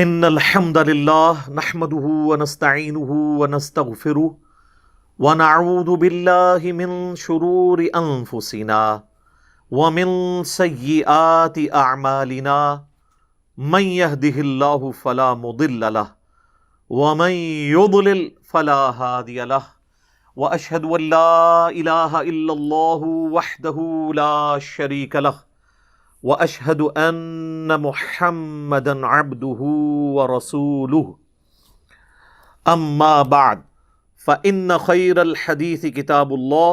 ان الحمد للہ نحمده ونستعینه ونستغفره ونعوذ باللہ من شرور انفسنا ومن سیئات اعمالنا من يهده اللہ فلا مضل له ومن يضلل فلا هادی له واشهد ان لا الہ الا اللہ وحدہ لا شریک له واشهد ان محمدا عبده ورسوله اما بعد فان خير الحديث كتاب الله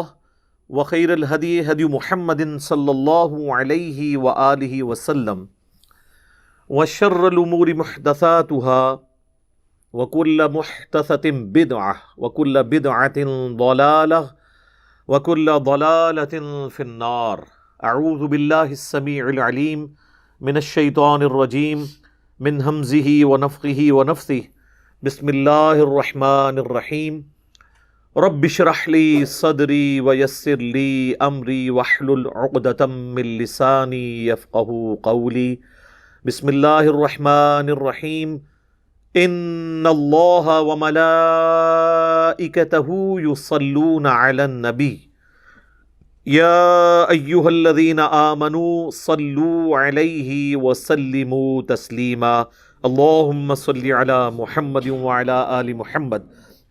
وخير الهدي هدي محمد صلى الله عليه وآله وسلم وشر الامور محدثاتها وكل محدثة بدعة وكل بدعة ضلالة وكل ضلالة في النار. اعوذ باللہ السمیع العلیم من الشیطان الرجیم من ہمزہ ونفخہ ونفثہ. بسم اللہ الرحمن الرحیم. رب اشرح لی صدری ویسر لی امری واحلل عقدۃ من لسانی یفقہوا قولی. بسم اللہ الرحمن الرحیم. ان اللہ وملائکتہ یصلون علی النبی یا ایہا الذین آمنوا صلوا علیہ وسلموا تسلیما. اللہم صل علی محمد وعلی آل محمد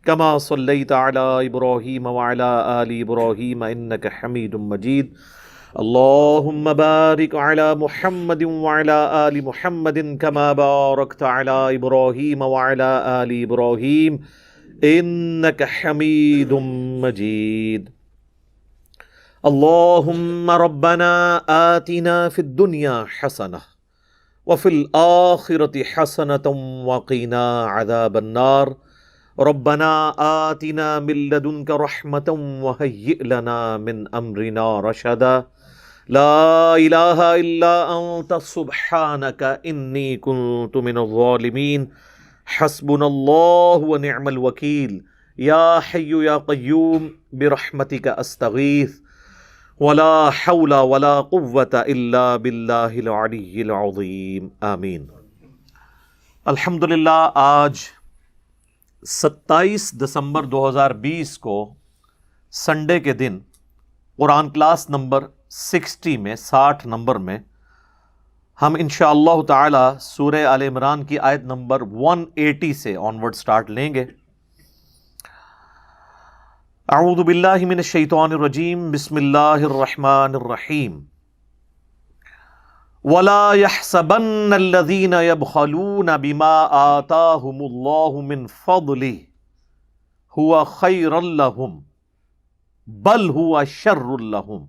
کما صلیت علی ابراہیم وعلی آل ابراہیم انک حمید مجید. اللہم بارک علی محمد وعلی آل محمد کما بارکت علی ابراہیم وعلی آل ابراہیم انک حمید مجید. اللہم ربنا آتنا فی الدنیا حسنہ وفی الآخرة حسنة وقنا عذاب النار. ربنا آتنا من لدنک رحمة وہیئ لنا من امرنا رشدا. لا الہ الا انت سبحانک انی کنت من الظالمین. حسبنا اللہ ونعم الوکیل. یا حی یا قیوم برحمتک استغیث ولا حول ولا قوة الا باللہ العلی العظیم. آمین. الحمدللہ آج 27 دسمبر 2020 کو سنڈے کے دن قرآن کلاس نمبر 60 میں 60 نمبر میں ہم انشاءاللہ تعالی سورہ آل عمران کی آیت نمبر 180 سے آنورڈ سٹارٹ لیں گے. اعوذ باللہ من الشیطان الرجیم. بسم اللہ الرحمن الرحیم. وَلَا يَحْسَبَنَّ الَّذِينَ يَبْخَلُونَ بِمَا آتَاهُمُ اللَّهُ مِنْ فَضْلِهِ هُوَ خَيْرًا لَهُمْ بَلْ هُوَ شَرٌّ لَهُمْ.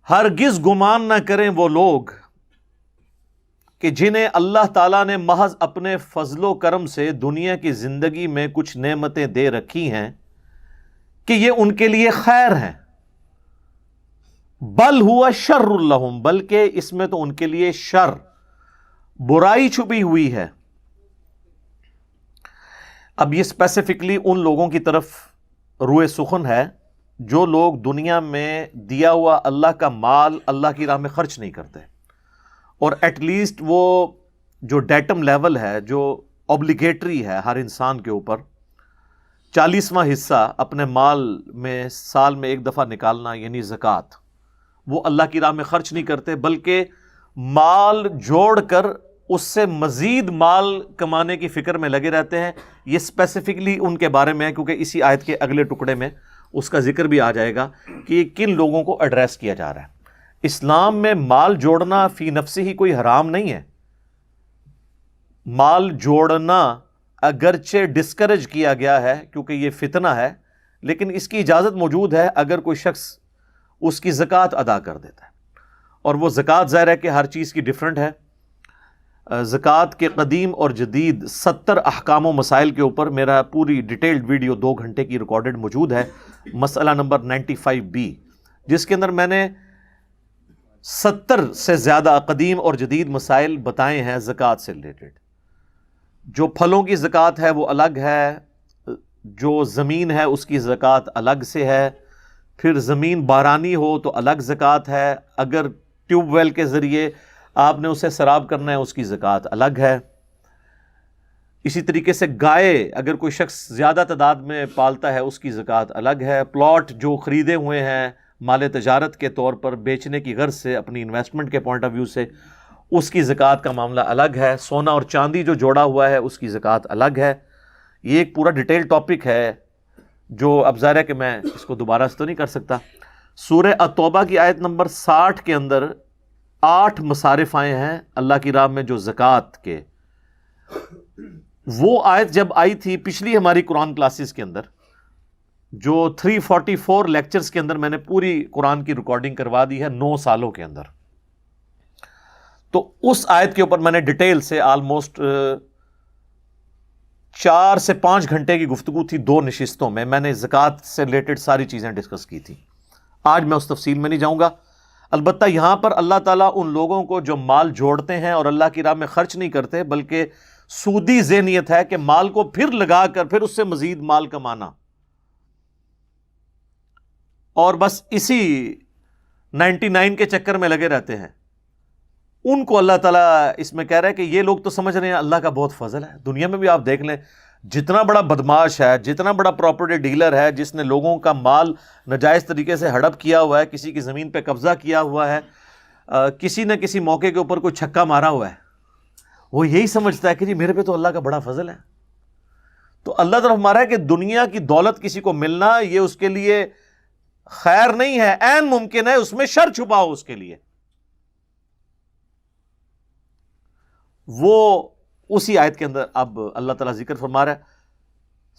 ہرگز گمان نہ کریں وہ لوگ کہ جنہیں اللہ تعالیٰ نے محض اپنے فضل و کرم سے دنیا کی زندگی میں کچھ نعمتیں دے رکھی ہیں کہ یہ ان کے لیے خیر ہیں. بل ہوا شر لہم، بلکہ اس میں تو ان کے لیے شر، برائی چھپی ہوئی ہے. اب یہ اسپیسیفکلی ان لوگوں کی طرف روئے سخن ہے جو لوگ دنیا میں دیا ہوا اللہ کا مال اللہ کی راہ میں خرچ نہیں کرتے، اور ایٹ لیسٹ وہ جو ڈیٹم لیول ہے جو اوبلیگیٹری ہے ہر انسان کے اوپر، 40واں حصہ اپنے مال میں سال میں ایک دفعہ نکالنا یعنی زکوٰۃ، وہ اللہ کی راہ میں خرچ نہیں کرتے بلکہ مال جوڑ کر اس سے مزید مال کمانے کی فکر میں لگے رہتے ہیں. یہ اسپیسیفکلی ان کے بارے میں ہے کیونکہ اسی آیت کے اگلے ٹکڑے میں اس کا ذکر بھی آ جائے گا کہ یہ کن لوگوں کو ایڈریس کیا جا رہا ہے. اسلام میں مال جوڑنا فی نفسی ہی کوئی حرام نہیں ہے. مال جوڑنا اگرچہ ڈسکریج کیا گیا ہے کیونکہ یہ فتنہ ہے، لیکن اس کی اجازت موجود ہے اگر کوئی شخص اس کی زکوٰۃ ادا کر دیتا ہے. اور وہ زکوٰۃ ظاہر ہے کہ ہر چیز کی ڈیفرنٹ ہے. زکوٰۃ کے قدیم اور جدید 70 احکام و مسائل کے اوپر میرا پوری ڈیٹیلڈ ویڈیو 2 گھنٹے کی ریکارڈڈ موجود ہے، مسئلہ نمبر 95B، جس کے اندر میں نے 70 سے زیادہ قدیم اور جدید مسائل بتائے ہیں زکوٰۃ سے ریلیٹڈ. جو پھلوں کی زکوٰۃ ہے وہ الگ ہے، جو زمین ہے اس کی زکوٰۃ الگ سے ہے، پھر زمین بارانی ہو تو الگ زکوٰۃ ہے، اگر ٹیوب ویل کے ذریعے آپ نے اسے سراب کرنا ہے اس کی زکوٰۃ الگ ہے۔ اسی طریقے سے گائے اگر کوئی شخص زیادہ تعداد میں پالتا ہے اس کی زکوٰۃ الگ ہے۔ پلاٹ جو خریدے ہوئے ہیں مال تجارت کے طور پر بیچنے کی غرض سے اپنی انویسٹمنٹ کے پوائنٹ آف ویو سے، اس کی زکوٰۃ کا معاملہ الگ ہے۔ سونا اور چاندی جو جوڑا ہوا ہے اس کی زکوٰۃ الگ ہے۔ یہ ایک پورا ڈیٹیل ٹاپک ہے جو اب ظاہر ہے کہ میں اس کو دوبارہ سے تو نہیں کر سکتا۔ سورہ التوبہ کی آیت نمبر 60 کے اندر 8 مصارف آئے ہیں اللہ کی راہ میں جو زکوٰۃ کے۔ وہ آیت جب آئی تھی پچھلی ہماری قرآن کلاسز کے اندر، جو 344 لیکچرز کے اندر میں نے پوری قرآن کی ریکارڈنگ کروا دی ہے 9 سالوں کے اندر، تو اس آیت کے اوپر میں نے ڈیٹیل سے آلموسٹ 4 سے 5 گھنٹے کی گفتگو تھی 2 نشستوں میں۔ میں نے زکوٰۃ سے ریلیٹڈ ساری چیزیں ڈسکس کی تھی۔ آج میں اس تفصیل میں نہیں جاؤں گا، البتہ یہاں پر اللہ تعالیٰ ان لوگوں کو جو مال جوڑتے ہیں اور اللہ کی راہ میں خرچ نہیں کرتے بلکہ سودی ذہنیت ہے کہ مال کو پھر لگا کر پھر اس سے مزید مال کمانا، اور بس اسی 99 کے چکر میں لگے رہتے ہیں، ان کو اللہ تعالیٰ اس میں کہہ رہا ہے کہ یہ لوگ تو سمجھ رہے ہیں اللہ کا بہت فضل ہے۔ دنیا میں بھی آپ دیکھ لیں، جتنا بڑا بدماش ہے، جتنا بڑا پراپرٹی ڈیلر ہے، جس نے لوگوں کا مال ناجائز طریقے سے ہڑپ کیا ہوا ہے، کسی کی زمین پہ قبضہ کیا ہوا ہے، کسی نہ کسی موقع کے اوپر کوئی چھکا مارا ہوا ہے، وہ یہی سمجھتا ہے کہ جی میرے پہ تو اللہ کا بڑا فضل ہے۔ تو اللہ طرف ہمارا ہے کہ دنیا کی دولت کسی کو ملنا یہ اس کے لیے خیر نہیں ہے، عین ممکن ہے اس میں شر چھپا ہو اس کے لیے۔ وہ اسی آیت کے اندر اب اللہ تعالیٰ ذکر فرما رہا ہے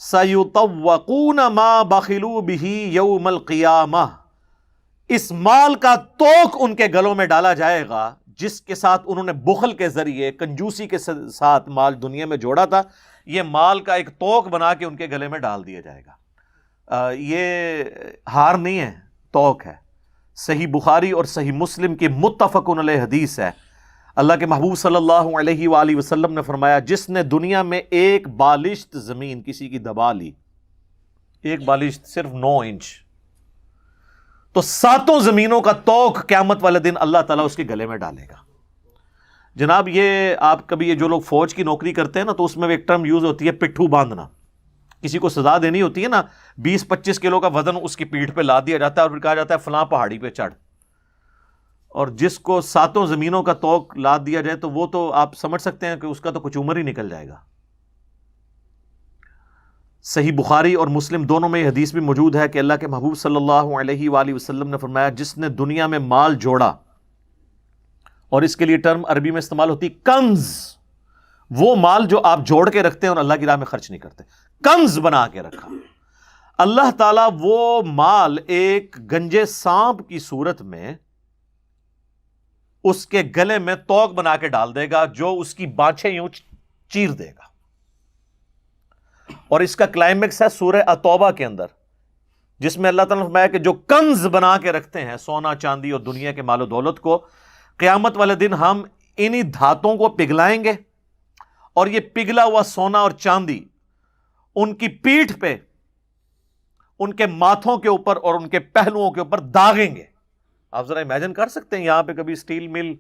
سَيُطَوَّقُونَ مَا بَخِلُوا بِهِ يَوْمَ الْقِيَامَةِ، اس مال کا توق ان کے گلوں میں ڈالا جائے گا جس کے ساتھ انہوں نے بخل کے ذریعے، کنجوسی کے ساتھ مال دنیا میں جوڑا تھا، یہ مال کا ایک توق بنا کے ان کے گلے میں ڈال دیا جائے گا۔ یہ ہار نہیں ہے، توق ہے۔ صحیح بخاری اور صحیح مسلم کی متفق علیہ حدیث ہے، اللہ کے محبوب صلی اللہ علیہ وآلہ وسلم نے فرمایا جس نے دنیا میں ایک بالشت زمین کسی کی دبا لی، ایک بالشت صرف 9 انچ، تو 7 زمینوں کا توق قیامت والے دن اللہ تعالیٰ اس کے گلے میں ڈالے گا۔ جناب یہ آپ کبھی یہ جو لوگ فوج کی نوکری کرتے ہیں نا، تو اس میں ایک ٹرم یوز ہوتی ہے پٹھو باندھنا۔ کسی کو سزا دینی ہوتی ہے نا، 20-25 کلو کا وزن اس کی پیٹھ پہ لاد دیا جاتا ہے اور پھر کہا جاتا ہے فلاں پہاڑی پہ چڑھ، اور جس کو 7 زمینوں کا توق لاد دیا جائے تو وہ تو آپ سمجھ سکتے ہیں کہ اس کا تو کچھ عمر ہی نکل جائے گا۔ صحیح بخاری اور مسلم دونوں میں یہ حدیث بھی موجود ہے کہ اللہ کے محبوب صلی اللہ علیہ وآلہ وسلم نے فرمایا جس نے دنیا میں مال جوڑا، اور اس کے لیے ٹرم عربی میں استعمال ہوتی کنز، وہ مال جو آپ جوڑ کے رکھتے ہیں اور اللہ کی راہ میں خرچ نہیں کرتے، کنز بنا کے رکھا، اللہ تعالیٰ وہ مال ایک گنجے سانپ کی صورت میں اس کے گلے میں توق بنا کے ڈال دے گا جو اس کی بانچیں یوں چیر دے گا۔ اور اس کا کلائمیکس ہے سورہ التوبہ کے اندر، جس میں اللہ تعالیٰ نے فرمایا کہ جو کنز بنا کے رکھتے ہیں سونا چاندی اور دنیا کے مال و دولت کو، قیامت والے دن ہم انہی دھاتوں کو پگھلائیں گے، اور یہ پگھلا ہوا سونا اور چاندی ان کی پیٹھ پہ، ان کے ماتھوں کے اوپر اور ان کے پہلوؤں کے اوپر داغیں گے۔ آپ ذرا امیجن کر سکتے ہیں یہاں پہ کبھی اسٹیل مل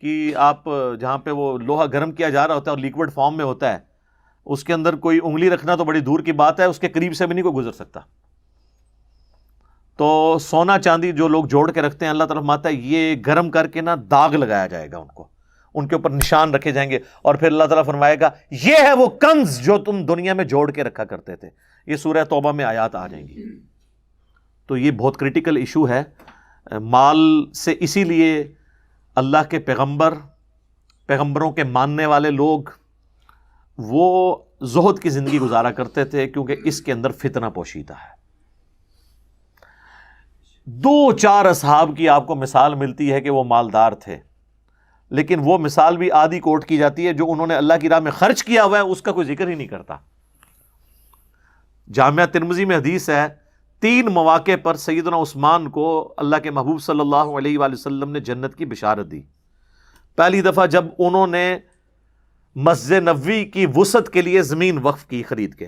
کی آپ جہاں پہ وہ لوہا گرم کیا جا رہا ہوتا ہے اور لیکوڈ فارم میں ہوتا ہے، اس کے اندر کوئی انگلی رکھنا تو بڑی دور کی بات ہے، اس کے قریب سے بھی نہیں کوئی گزر سکتا۔ تو سونا چاندی جو لوگ جوڑ کے رکھتے ہیں، اللہ تعالیٰ فرماتا ہے یہ گرم کر کے نا داغ لگایا جائے گا، ان کو ان کے اوپر نشان رکھے جائیں گے، اور پھر اللہ تعالیٰ فرمائے گا یہ ہے وہ کنز جو تم دنیا میں جوڑ کے رکھا کرتے تھے۔ یہ سورہ توبہ میں آیات آ جائیں گی۔ تو یہ بہت کریٹیکل ایشو ہے مال سے، اسی لیے اللہ کے پیغمبروں کے ماننے والے لوگ وہ زہد کی زندگی گزارا کرتے تھے، کیونکہ اس کے اندر فتنہ پوشیدہ ہے۔ 2-4 اصحاب کی آپ کو مثال ملتی ہے کہ وہ مالدار تھے، لیکن وہ مثال بھی آدھی کوٹ کی جاتی ہے، جو انہوں نے اللہ کی راہ میں خرچ کیا ہوا ہے اس کا کوئی ذکر ہی نہیں کرتا۔ جامعہ ترمذی میں حدیث ہے 3 مواقع پر سیدنا عثمان کو اللہ کے محبوب صلی اللہ علیہ وآلہ وسلم نے جنت کی بشارت دی۔ پہلی دفعہ جب انہوں نے مسجد نبوی کی وسعت کے لیے زمین وقف کی خرید کے،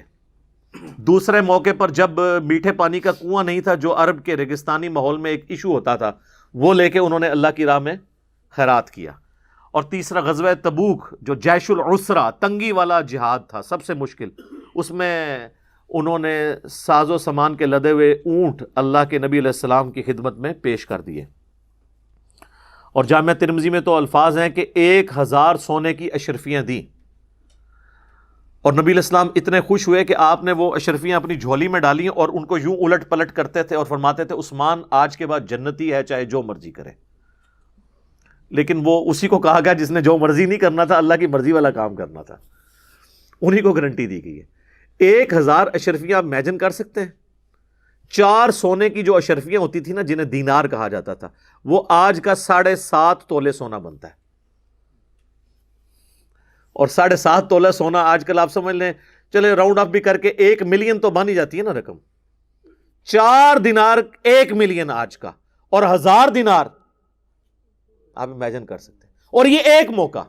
دوسرے موقع پر جب میٹھے پانی کا کنواں نہیں تھا جو عرب کے ریگستانی ماحول میں ایک ایشو ہوتا تھا، وہ لے کے انہوں نے اللہ کی راہ میں خیرات کیا، اور تیسرا غزوہ تبوک جو جیش العسرہ، تنگی والا جہاد تھا، سب سے مشکل، اس میں انہوں نے ساز و سامان کے لدے ہوئے اونٹ اللہ کے نبی علیہ السلام کی خدمت میں پیش کر دیے. اور جامعہ ترمذی میں تو الفاظ ہیں کہ 1000 سونے کی اشرفیاں دیں، اور نبی علیہ السلام اتنے خوش ہوئے کہ آپ نے وہ اشرفیاں اپنی جھولی میں ڈالی اور ان کو یوں الٹ پلٹ کرتے تھے اور فرماتے تھے عثمان آج کے بعد جنتی ہے، چاہے جو مرضی کرے. لیکن وہ اسی کو کہا گیا جس نے جو مرضی نہیں کرنا تھا، اللہ کی مرضی والا کام کرنا تھا، انہی کو گارنٹی دی گئی ہے. 1000 اشرفیاں آپ امیجن کر سکتے ہیں؟ 4 سونے کی جو اشرفیاں ہوتی تھی نا، جنہیں دینار کہا جاتا تھا، وہ آج کا 7.5 تولے سونا بنتا ہے. اور 7.5 تولہ سونا آج کل آپ سمجھ لیں، چلے راؤنڈ اپ بھی کر کے 1 ملین تو بن ہی جاتی ہے نا رقم. 4 دینار 1 ملین آج کا، اور 1000 دینار آپ امیجن کر سکتے ہیں. اور یہ ایک موقع.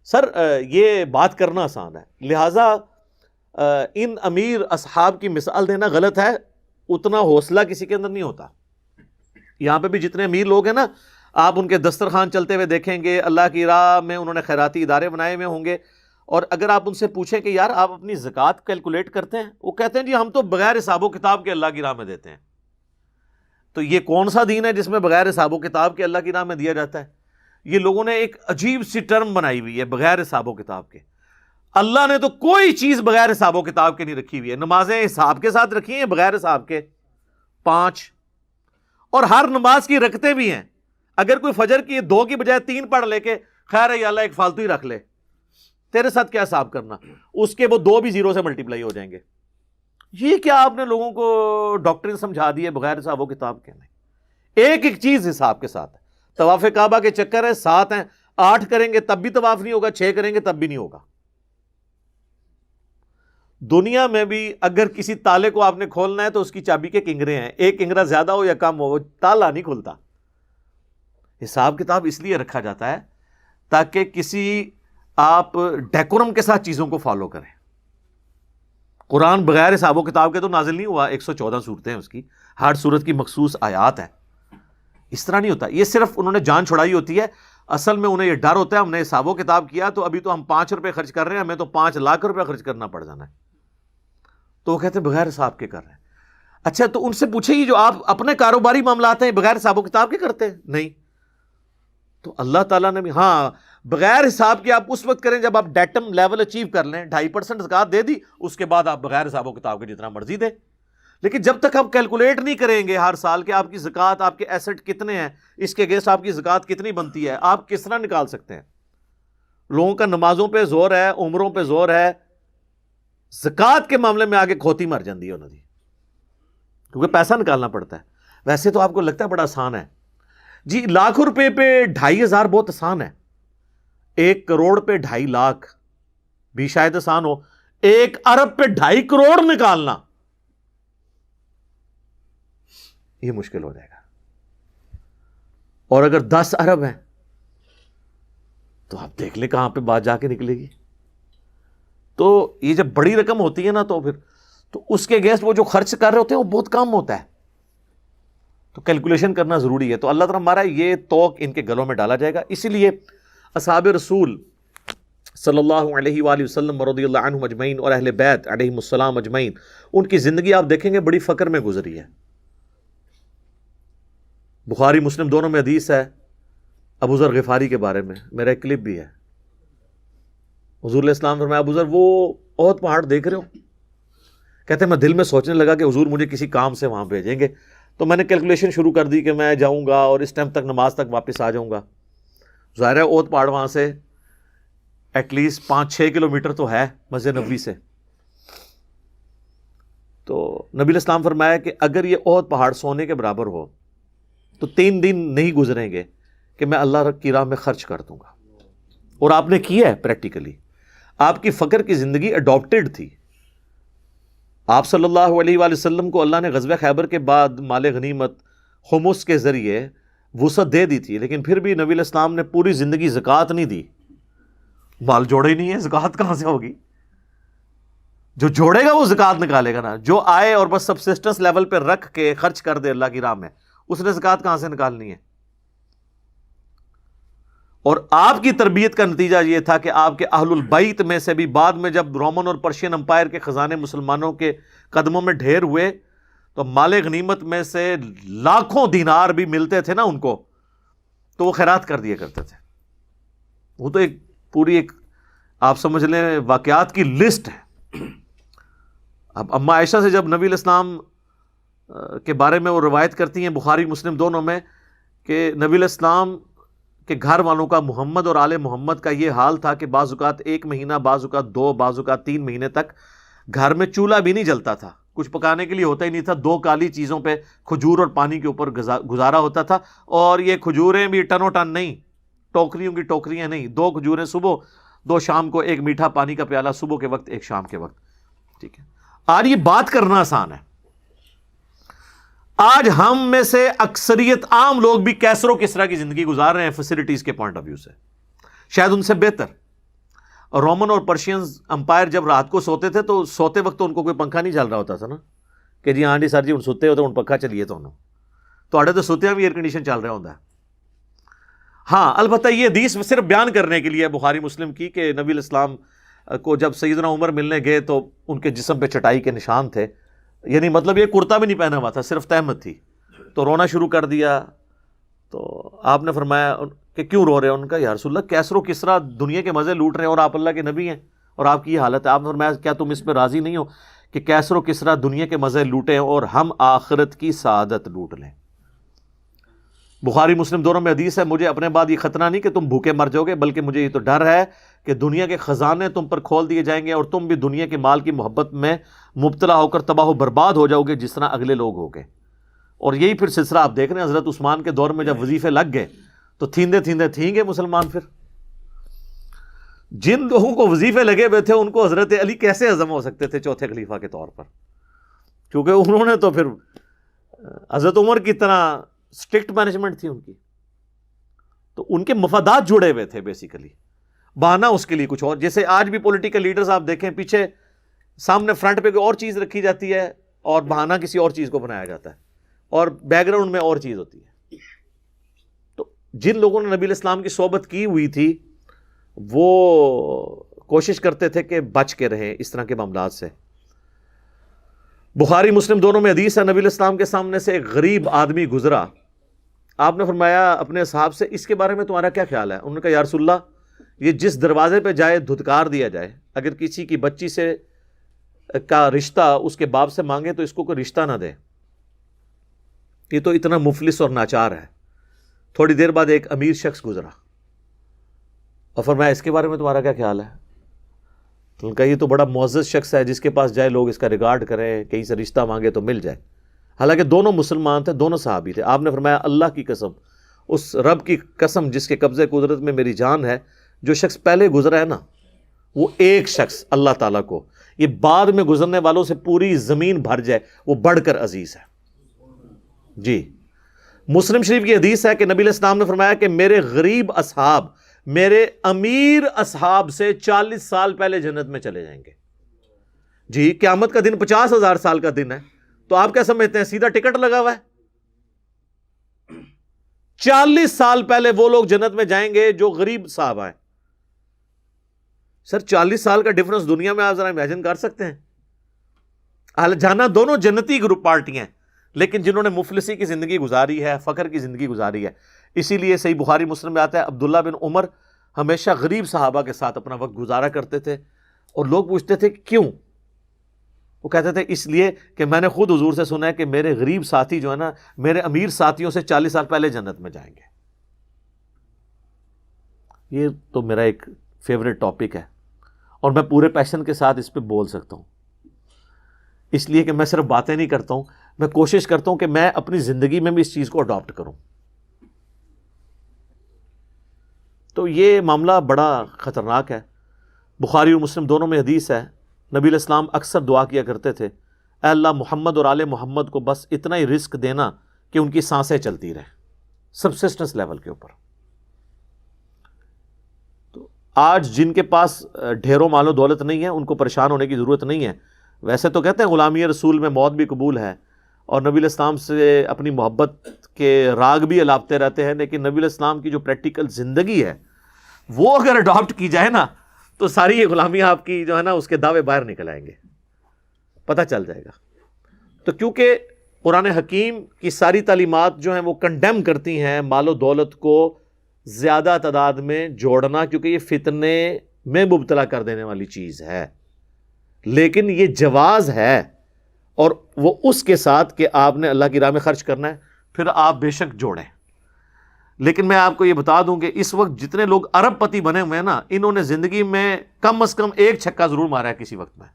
سر یہ بات کرنا آسان ہے، لہٰذا ان امیر اصحاب کی مثال دینا غلط ہے. اتنا حوصلہ کسی کے اندر نہیں ہوتا. یہاں پہ بھی جتنے امیر لوگ ہیں نا، آپ ان کے دسترخوان چلتے ہوئے دیکھیں گے، اللہ کی راہ میں انہوں نے خیراتی ادارے بنائے ہوئے ہوں گے، اور اگر آپ ان سے پوچھیں کہ یار آپ اپنی زکوٰۃ کیلکولیٹ کرتے ہیں، وہ کہتے ہیں جی ہم تو بغیر حساب و کتاب کے اللہ کی راہ میں دیتے ہیں. تو یہ کون سا دین ہے جس میں بغیر حساب و کتاب کے اللہ کی راہ میں دیا جاتا ہے؟ یہ لوگوں نے ایک عجیب سی ٹرم بنائی ہوئی ہے، بغیر حساب و کتاب کے. اللہ نے تو کوئی چیز بغیر حساب و کتاب کے نہیں رکھی ہوئی ہے. نمازیں حساب کے ساتھ رکھی ہیں، بغیر حساب کے 5، اور ہر نماز کی رکعتیں بھی ہیں. اگر کوئی فجر کی 2 کی بجائے 3 پڑھ لے کے خیر ہے یا اللہ ایک فالتو ہی رکھ لے، تیرے ساتھ کیا حساب کرنا، اس کے وہ 2 بھی 0 سے ملٹیپلائی ہو جائیں گے. یہ کیا آپ نے لوگوں کو ڈاکٹرن سمجھا دی ہے بغیر حساب و کتاب کے؟ نہیں، ایک ایک چیز حساب کے ساتھ ہے. طواف کعبہ کے چکر ہے 7 ہیں، 8 کریں گے تب بھی طواف نہیں ہوگا، 6 کریں گے تب بھی نہیں ہوگا. دنیا میں بھی اگر کسی تالے کو آپ نے کھولنا ہے تو اس کی چابی کے کنگرے ہیں، ایک کنگرا زیادہ ہو یا کم ہو وہ تالا نہیں کھلتا. حساب کتاب اس لیے رکھا جاتا ہے تاکہ کسی آپ ڈیکورم کے ساتھ چیزوں کو فالو کریں. قرآن بغیر حساب و کتاب کے تو نازل نہیں ہوا، 114 صورتیں ہیں اس کی، ہر صورت کی مخصوص آیات ہیں. اس طرح نہیں ہوتا. یہ صرف انہوں نے جان چھڑائی ہوتی ہے. اصل میں انہیں یہ ڈر ہوتا ہے ہم نے حساب و کتاب کیا تو ابھی تو ہم 5 روپے خرچ کر رہے ہیں، ہمیں تو 5 لاکھ روپے خرچ کرنا پڑ جانا ہے. تو وہ کہتے ہیں بغیر حساب کے کر رہے ہیں. اچھا تو ان سے پوچھے یہ جو آپ اپنے کاروباری معاملات ہیں بغیر حساب و کتاب کے کرتے ہیں؟ نہیں. تو اللہ تعالیٰ نے بھی ہاں بغیر حساب کے آپ اس وقت کریں جب آپ ڈیٹم لیول اچیو کر لیں، 2.5% زکوٰۃ دے دی، اس کے بعد آپ بغیر حساب و کتاب کے جتنا مرضی دیں. لیکن جب تک آپ کیلکولیٹ نہیں کریں گے ہر سال کہ آپ کی زکوٰۃ، آپ کے ایسٹ کتنے ہیں، اس کے اگینسٹ آپ کی زکوٰۃ کتنی بنتی ہے، آپ کس طرح نکال سکتے ہیں؟ لوگوں کا نمازوں پہ زور ہے، عمروں پہ زور ہے، زکوٰۃ کے معاملے میں آگے کھوتی مر جاندی ہے انہوں نے، کیونکہ پیسہ نکالنا پڑتا ہے. ویسے تو آپ کو لگتا ہے بڑا آسان ہے جی، لاکھ روپے پہ 2,500 بہت آسان ہے. 1 کروڑ پہ 2.5 لاکھ بھی شاید آسان ہو. 1 ارب پہ 2.5 کروڑ نکالنا یہ مشکل ہو جائے گا. اور اگر 10 ارب ہیں تو آپ دیکھ لیں کہاں پہ بات جا کے نکلے گی. تو یہ جب بڑی رقم ہوتی ہے نا تو پھر تو اس کے اگینسٹ وہ جو خرچ کر رہے ہوتے ہیں وہ بہت کم ہوتا ہے. تو کیلکولیشن کرنا ضروری ہے. تو اللہ تعالیٰ ہمارا یہ توق ان کے گلوں میں ڈالا جائے گا. اسی لیے اصحاب رسول صلی اللہ علیہ وآلہ وسلم رضی اللہ عنہم اجمعین اور اہل بیت علیہم السلام اجمعین، ان کی زندگی آپ دیکھیں گے بڑی فقر میں گزری ہے. بخاری مسلم دونوں میں حدیث ہے ابو ذر غفاری کے بارے میں، میرا ایک کلپ بھی ہے. حضور علیہ السلام فرمایا ابو ذر وہ احد پہاڑ دیکھ رہے ہو؟ کہتے ہیں میں دل میں سوچنے لگا کہ حضور مجھے کسی کام سے وہاں بھیجیں گے، تو میں نے کیلکولیشن شروع کر دی کہ میں جاؤں گا اور اس ٹائم تک نماز تک واپس آ جاؤں گا. ظاہر ہے احد پہاڑ وہاں سے ایٹ لیسٹ 5-6 کلومیٹر تو ہے مسجد نبوی سے. تو نبی علیہ السلام فرمایا کہ اگر یہ احد پہاڑ سونے کے برابر ہو تو 3 دن نہیں گزریں گے کہ میں اللہ کی راہ میں خرچ کر دوں گا. اور آپ نے کیا ہے پریکٹیکلی. آپ کی فقر کی زندگی اڈاپٹڈ تھی. آپ صلی اللہ علیہ وآلہ وسلم کو اللہ نے غزوہ خیبر کے بعد مال غنیمت خمس کے ذریعے وسعت دے دی تھی، لیکن پھر بھی نبی علیہ السلام نے پوری زندگی زکوٰۃ نہیں دی. مال جوڑے ہی نہیں ہے، زکوٰۃ کہاں سے ہوگی؟ جو جوڑے گا وہ زکوٰۃ نکالے گا نا. جو آئے اور بس سبسسٹنس لیول پہ رکھ کے خرچ کر دے اللہ کی راہ میں، اس نے زکوٰۃ کہاں سے نکالنی ہے؟ اور آپ کی تربیت کا نتیجہ یہ تھا کہ آپ کے اہل البیت میں سے بھی بعد میں جب رومن اور پرشین امپائر کے خزانے مسلمانوں کے قدموں میں ڈھیر ہوئے تو مال غنیمت میں سے لاکھوں دینار بھی ملتے تھے نا ان کو، تو وہ خیرات کر دیا کرتے تھے. وہ تو ایک پوری ایک آپ سمجھ لیں واقعات کی لسٹ ہے. اب اما عائشہ سے جب نبی علیہ السلام کے بارے میں وہ روایت کرتی ہیں بخاری مسلم دونوں میں کہ نبی علیہ السلام کے گھر والوں کا محمد اور آل محمد کا یہ حال تھا کہ بعض اوقات 1 مہینہ، بعض اوقات 2، بعض اوقات 3 مہینے تک گھر میں چولہا بھی نہیں جلتا تھا، کچھ پکانے کے لیے ہوتا ہی نہیں تھا. 2 کالی چیزوں پہ کھجور اور پانی کے اوپر گزارا ہوتا تھا. اور یہ کھجوریں بھی ٹنوں ٹن نہیں، ٹوکریوں کی ٹوکریاں نہیں، 2 کھجوریں صبح، 2 شام کو، 1 میٹھا پانی کا پیالہ صبح کے وقت، 1 شام کے وقت. ٹھیک ہے، آج یہ بات کرنا آسان ہے. آج ہم میں سے اکثریت عام لوگ بھی کیسر و کسرا کی زندگی گزار رہے ہیں فیسلٹیز کے پوائنٹ آف ویو سے، شاید ان سے بہتر. اور رومن اور پرشینز امپائر جب رات کو سوتے تھے تو سوتے وقت تو ان کو کوئی پنکھا نہیں چل رہا ہوتا تھا نا کہ جی ہاں جی سر جی ہوں سوتے ہوتے ہوں پنکھا چلیے تو تھوڑے تو سوتے بھی ایئر کنڈیشن چل رہا ہوتا ہے. ہاں البتہ یہ حدیث صرف بیان کرنے کے لیے بخاری مسلم کی کہ نبی علیہ السلام کو جب سیدنا عمر ملنے گئے تو ان کے جسم پہ چٹائی کے نشان تھے، یعنی مطلب یہ کرتا بھی نہیں پہنا ہوا تھا، صرف تہمت تھی. تو رونا شروع کر دیا. تو آپ نے فرمایا کہ کیوں رو رہے ہیں؟ ان کا یا رسول اللہ کیسر و کسرا دنیا کے مزے لوٹ رہے ہیں اور آپ اللہ کے نبی ہیں اور آپ کی یہ حالت ہے. آپ نے فرمایا کیا تم اس پہ راضی نہیں ہو کہ کیسر و کسرا دنیا کے مزے لوٹیں اور ہم آخرت کی سعادت لوٹ لیں؟ بخاری مسلم دونوں میں حدیث ہے، مجھے اپنے بعد یہ خطرہ نہیں کہ تم بھوکے مر جاؤ گے، بلکہ مجھے یہ تو ڈر ہے کہ دنیا کے خزانے تم پر کھول دیے جائیں گے اور تم بھی دنیا کے مال کی محبت میں مبتلا ہو کر تباہ و برباد ہو جاؤ گے جس طرح اگلے لوگ ہو گئے. اور یہی پھر سلسلہ آپ دیکھ رہے ہیں، حضرت عثمان کے دور میں جب وظیفے لگ گئے تو تھیندے تھیندے تھیں گے مسلمان. پھر جن لوگوں کو وظیفے لگے ہوئے تھے ان کو حضرت علی کیسے ہضم ہو سکتے تھے چوتھے خلیفہ کے طور پر؟ کیونکہ انہوں نے تو پھر حضرت عمر کی طرح اسٹرکٹ مینجمنٹ تھی ان کی، تو ان کے مفادات جڑے ہوئے تھے بیسیکلی. بہانہ اس کے لیے کچھ اور، جیسے آج بھی پولیٹیکل لیڈرز آپ دیکھیں پیچھے سامنے فرنٹ پہ کوئی اور چیز رکھی جاتی ہے اور بہانہ کسی اور چیز کو بنایا جاتا ہے اور بیک گراؤنڈ میں اور چیز ہوتی ہے. تو جن لوگوں نے نبی علیہ السلام کی صحبت کی ہوئی تھی وہ کوشش کرتے تھے کہ بچ کے رہیں اس طرح کے معاملات سے. بخاری مسلم دونوں میں حدیث ہے، نبی علیہ السلام کے سامنے سے ایک غریب آدمی گزرا. آپ نے فرمایا اپنے اصحاب سے اس کے بارے میں تمہارا کیا خیال ہے؟ انہوں نے کہا یا رسول اللہ یہ جس دروازے پہ جائے دھتکار دیا جائے، اگر کسی کی بچی سے کا رشتہ اس کے باپ سے مانگے تو اس کو کوئی رشتہ نہ دے، یہ تو اتنا مفلس اور ناچار ہے. تھوڑی دیر بعد ایک امیر شخص گزرا اور فرمایا اس کے بارے میں تمہارا کیا خیال ہے؟ تو ان کا یہ تو بڑا معزز شخص ہے، جس کے پاس جائے لوگ اس کا ریگارڈ کریں، کہیں سے رشتہ مانگے تو مل جائے. حالانکہ دونوں مسلمان تھے، دونوں صحابی تھے. آپ نے فرمایا اللہ کی قسم، اس رب کی قسم جس کے قبضے قدرت میں میری جان ہے، جو شخص پہلے گزرا ہے نا وہ ایک شخص اللہ تعالیٰ کو یہ بعد میں گزرنے والوں سے پوری زمین بھر جائے وہ بڑھ کر عزیز ہے. جی مسلم شریف کی حدیث ہے کہ نبی علیہ السلام نے فرمایا کہ میرے غریب اصحاب میرے امیر اصحاب سے 40 سال پہلے جنت میں چلے جائیں گے. جی قیامت کا دن 50,000 سال کا دن ہے، تو آپ کیا سمجھتے ہیں سیدھا ٹکٹ لگا ہوا ہے؟ 40 سال پہلے وہ لوگ جنت میں جائیں گے جو غریب صاحب ہیں. سر 40 سال کا ڈفرنس دنیا میں آپ ذرا امیجن کر سکتے ہیں؟ جانا دونوں جنتی گروپ پارٹیاں ہیں، لیکن جنہوں نے مفلسی کی زندگی گزاری ہے، فقر کی زندگی گزاری ہے. اسی لیے صحیح بخاری مسلم میں آتا ہے عبداللہ بن عمر ہمیشہ غریب صحابہ کے ساتھ اپنا وقت گزارا کرتے تھے. اور لوگ پوچھتے تھے کیوں؟ وہ کہتے تھے اس لیے کہ میں نے خود حضور سے سنا ہے کہ میرے غریب ساتھی جو ہے نا میرے امیر ساتھیوں سے 40 سال پہلے جنت میں جائیں گے. یہ تو میرا ایک فیوریٹ ٹاپک ہے اور میں پورے پیشن کے ساتھ اس پہ بول سکتا ہوں، اس لیے کہ میں صرف باتیں نہیں کرتا ہوں، میں کوشش کرتا ہوں کہ میں اپنی زندگی میں بھی اس چیز کو اڈاپٹ کروں. تو یہ معاملہ بڑا خطرناک ہے. بخاری اور مسلم دونوں میں حدیث ہے، نبی علیہ السلام اکثر دعا کیا کرتے تھے اے اللہ محمد اور آل محمد کو بس اتنا ہی رزق دینا کہ ان کی سانسیں چلتی رہیں سبسسٹنس لیول کے اوپر. تو آج جن کے پاس ڈھیروں مال و دولت نہیں ہے ان کو پریشان ہونے کی ضرورت نہیں ہے. ویسے تو کہتے ہیں غلامی رسول میں موت بھی قبول ہے اور نبی علیہ السلام سے اپنی محبت کے راگ بھی الاپتے رہتے ہیں، لیکن نبی علیہ السلام کی جو پریکٹیکل زندگی ہے وہ اگر اڈاپٹ کی جائے نا تو ساری یہ غلامی آپ کی جو ہے نا اس کے دعوے باہر نکل آئیں گے، پتہ چل جائے گا۔ تو کیونکہ قرآن حکیم کی ساری تعلیمات جو ہیں وہ کنڈیم کرتی ہیں مال و دولت کو زیادہ تعداد میں جوڑنا، کیونکہ یہ فتنے میں مبتلا کر دینے والی چیز ہے، لیکن یہ جواز ہے، اور وہ اس کے ساتھ کہ آپ نے اللہ کی راہ میں خرچ کرنا ہے، پھر آپ بے شک جوڑیں۔ لیکن میں آپ کو یہ بتا دوں کہ اس وقت جتنے لوگ ارب پتی بنے ہوئے ہیں نا، انہوں نے زندگی میں کم از کم ایک چھکا ضرور مارا ہے کسی وقت میں،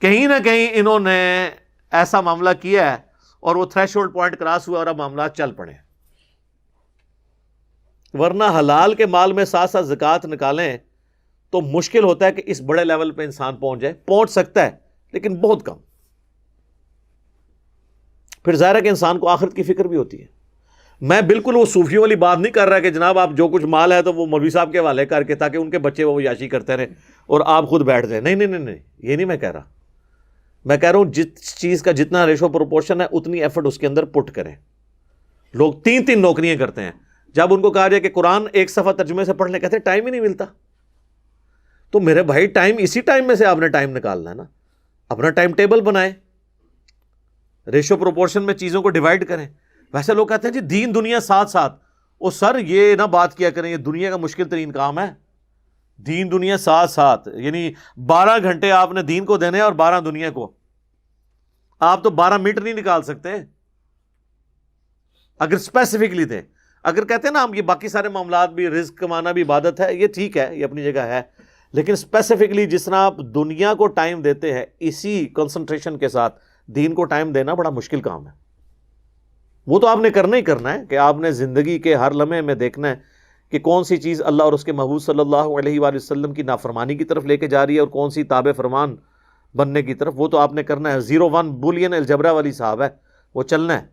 کہیں نہ کہیں انہوں نے ایسا معاملہ کیا ہے اور وہ تھریش ہولڈ پوائنٹ کراس ہوا اور اب معاملات چل پڑے۔ ورنہ حلال کے مال میں ساتھ ساتھ زکوٰۃ نکالیں تو مشکل ہوتا ہے کہ اس بڑے لیول پہ انسان پہنچ جائے، پہنچ سکتا ہے لیکن بہت کم۔ پھر ظاہر ہے کہ انسان کو آخرت کی فکر بھی ہوتی ہے۔ میں بالکل وہ صوفیوں والی بات نہیں کر رہا کہ جناب آپ جو کچھ مال ہے تو وہ مولوی صاحب کے حوالے کر کے تاکہ ان کے بچے وہ یاشی کرتے رہیں اور آپ خود بیٹھ جائیں، نہیں نہیں نہیں نہیں، یہ نہیں میں کہہ رہا۔ میں کہہ رہا ہوں جس چیز کا جتنا ریشو پروپورشن ہے اتنی ایفرٹ اس کے اندر پٹ کریں۔ لوگ 3 نوکریاں کرتے ہیں، جب ان کو کہا جائے کہ قرآن ایک صفحہ ترجمے سے پڑھنے، کہتے ہیں ٹائم ہی نہیں ملتا۔ تو میرے بھائی ٹائم اسی ٹائم میں سے آپ نے ٹائم نکالنا ہے نا، اپنا ٹائم ٹیبل بنائیں، ریشو پروپورشن میں چیزوں کو ڈیوائڈ کریں۔ ویسے لوگ کہتے ہیں جی دین دنیا ساتھ ساتھ، او سر یہ نہ بات کیا کریں، یہ دنیا کا مشکل ترین کام ہے، دین دنیا ساتھ ساتھ، یعنی 12 گھنٹے آپ نے دین کو دینے اور 12 دنیا کو، آپ تو 12 منٹ نہیں نکال سکتے اگر اسپیسیفکلی تھے۔ اگر کہتے ہیں نا ہم یہ باقی سارے معاملات بھی، رزق کمانا بھی عبادت ہے، یہ ٹھیک ہے، یہ اپنی جگہ ہے، لیکن اسپیسیفکلی جس طرح آپ دنیا کو ٹائم دیتے ہیں اسی کنسنٹریشن کے ساتھ دین کو ٹائم دینا بڑا مشکل کام ہے۔ وہ تو آپ نے کرنا ہی کرنا ہے کہ آپ نے زندگی کے ہر لمحے میں دیکھنا ہے کہ کون سی چیز اللہ اور اس کے محبوب صلی اللہ علیہ وآلہ وسلم کی نافرمانی کی طرف لے کے جا رہی ہے اور کون سی تابع فرمان بننے کی طرف، وہ تو آپ نے کرنا ہے۔ 0-1 بولین الجبرا والی صاحب ہے، وہ چلنا ہے،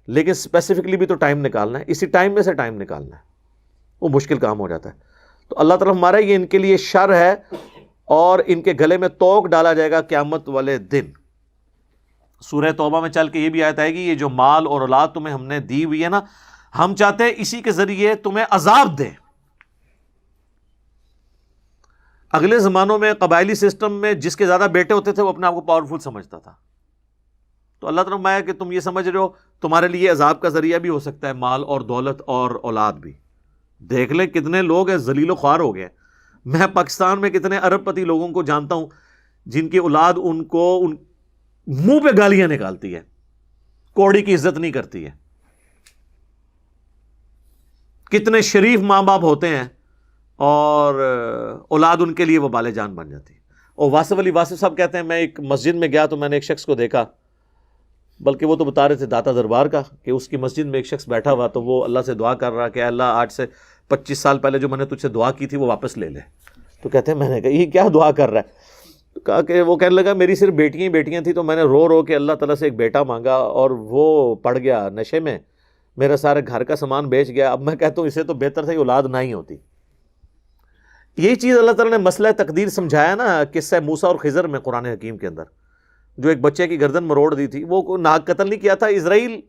لیکن اسپیسیفکلی بھی تو ٹائم نکالنا ہے، اسی ٹائم میں سے ٹائم نکالنا ہے، وہ مشکل کام ہو جاتا ہے۔ تو اللہ تعالیٰ ہمارا یہ ان کے لیے شر ہے اور ان کے گلے میں توق ڈالا جائے گا قیامت والے دن۔ سورہ توبہ میں چل کے یہ بھی آیت آئے گی، یہ جو مال اور اولاد تمہیں ہم نے دی ہوئی ہے نا، ہم چاہتے ہیں اسی کے ذریعے تمہیں عذاب دیں۔ اگلے زمانوں میں قبائلی سسٹم میں جس کے زیادہ بیٹے ہوتے تھے وہ اپنے آپ کو پاورفل سمجھتا تھا، تو اللہ تعالیٰ نے کہ تم یہ سمجھ رہے ہو تمہارے لیے عذاب کا ذریعہ بھی ہو سکتا ہے مال اور دولت اور اولاد بھی۔ دیکھ لیں کتنے لوگ ہیں ذلیل و خوار ہو گئے۔ میں پاکستان میں کتنے ارب پتی لوگوں کو جانتا ہوں جن کی اولاد ان کو منہ پہ گالیاں نکالتی ہے، کوڑی کی عزت نہیں کرتی ہے۔ کتنے شریف ماں باپ ہوتے ہیں اور اولاد ان کے لیے وہ وبال جان بن جاتی ہے۔ اور واصف علی واصف صاحب کہتے ہیں میں ایک مسجد میں گیا تو میں نے ایک شخص کو دیکھا، بلکہ وہ تو بتا رہے تھے داتا دربار کا، کہ اس کی مسجد میں ایک شخص بیٹھا ہوا تو وہ اللہ سے دعا کر رہا کہ اللہ آج سے 25 سال پہلے جو میں نے تجھ سے دعا کی تھی وہ واپس لے لے۔ تو کہتے ہیں میں نے کہا یہ کیا دعا کر رہا ہے؟ تو کہا کہ وہ کہنے لگا میری صرف بیٹیاں ہی بیٹیاں تھیں تو میں نے رو رو کے اللہ تعالیٰ سے ایک بیٹا مانگا اور وہ پڑ گیا نشے میں، میرا سارے گھر کا سامان بیچ گیا، اب میں کہتا ہوں اسے تو بہتر تھا کہ اولاد نہ ہی ہوتی۔ یہی چیز اللہ تعالیٰ نے مسئلہ تقدیر سمجھایا نا قصہ موسیٰ اور خضر میں قرآن حکیم کے اندر، جو ایک بچے کی گردن مروڑ دی تھی، وہ ناحق قتل نہیں کیا تھا، اسرائیل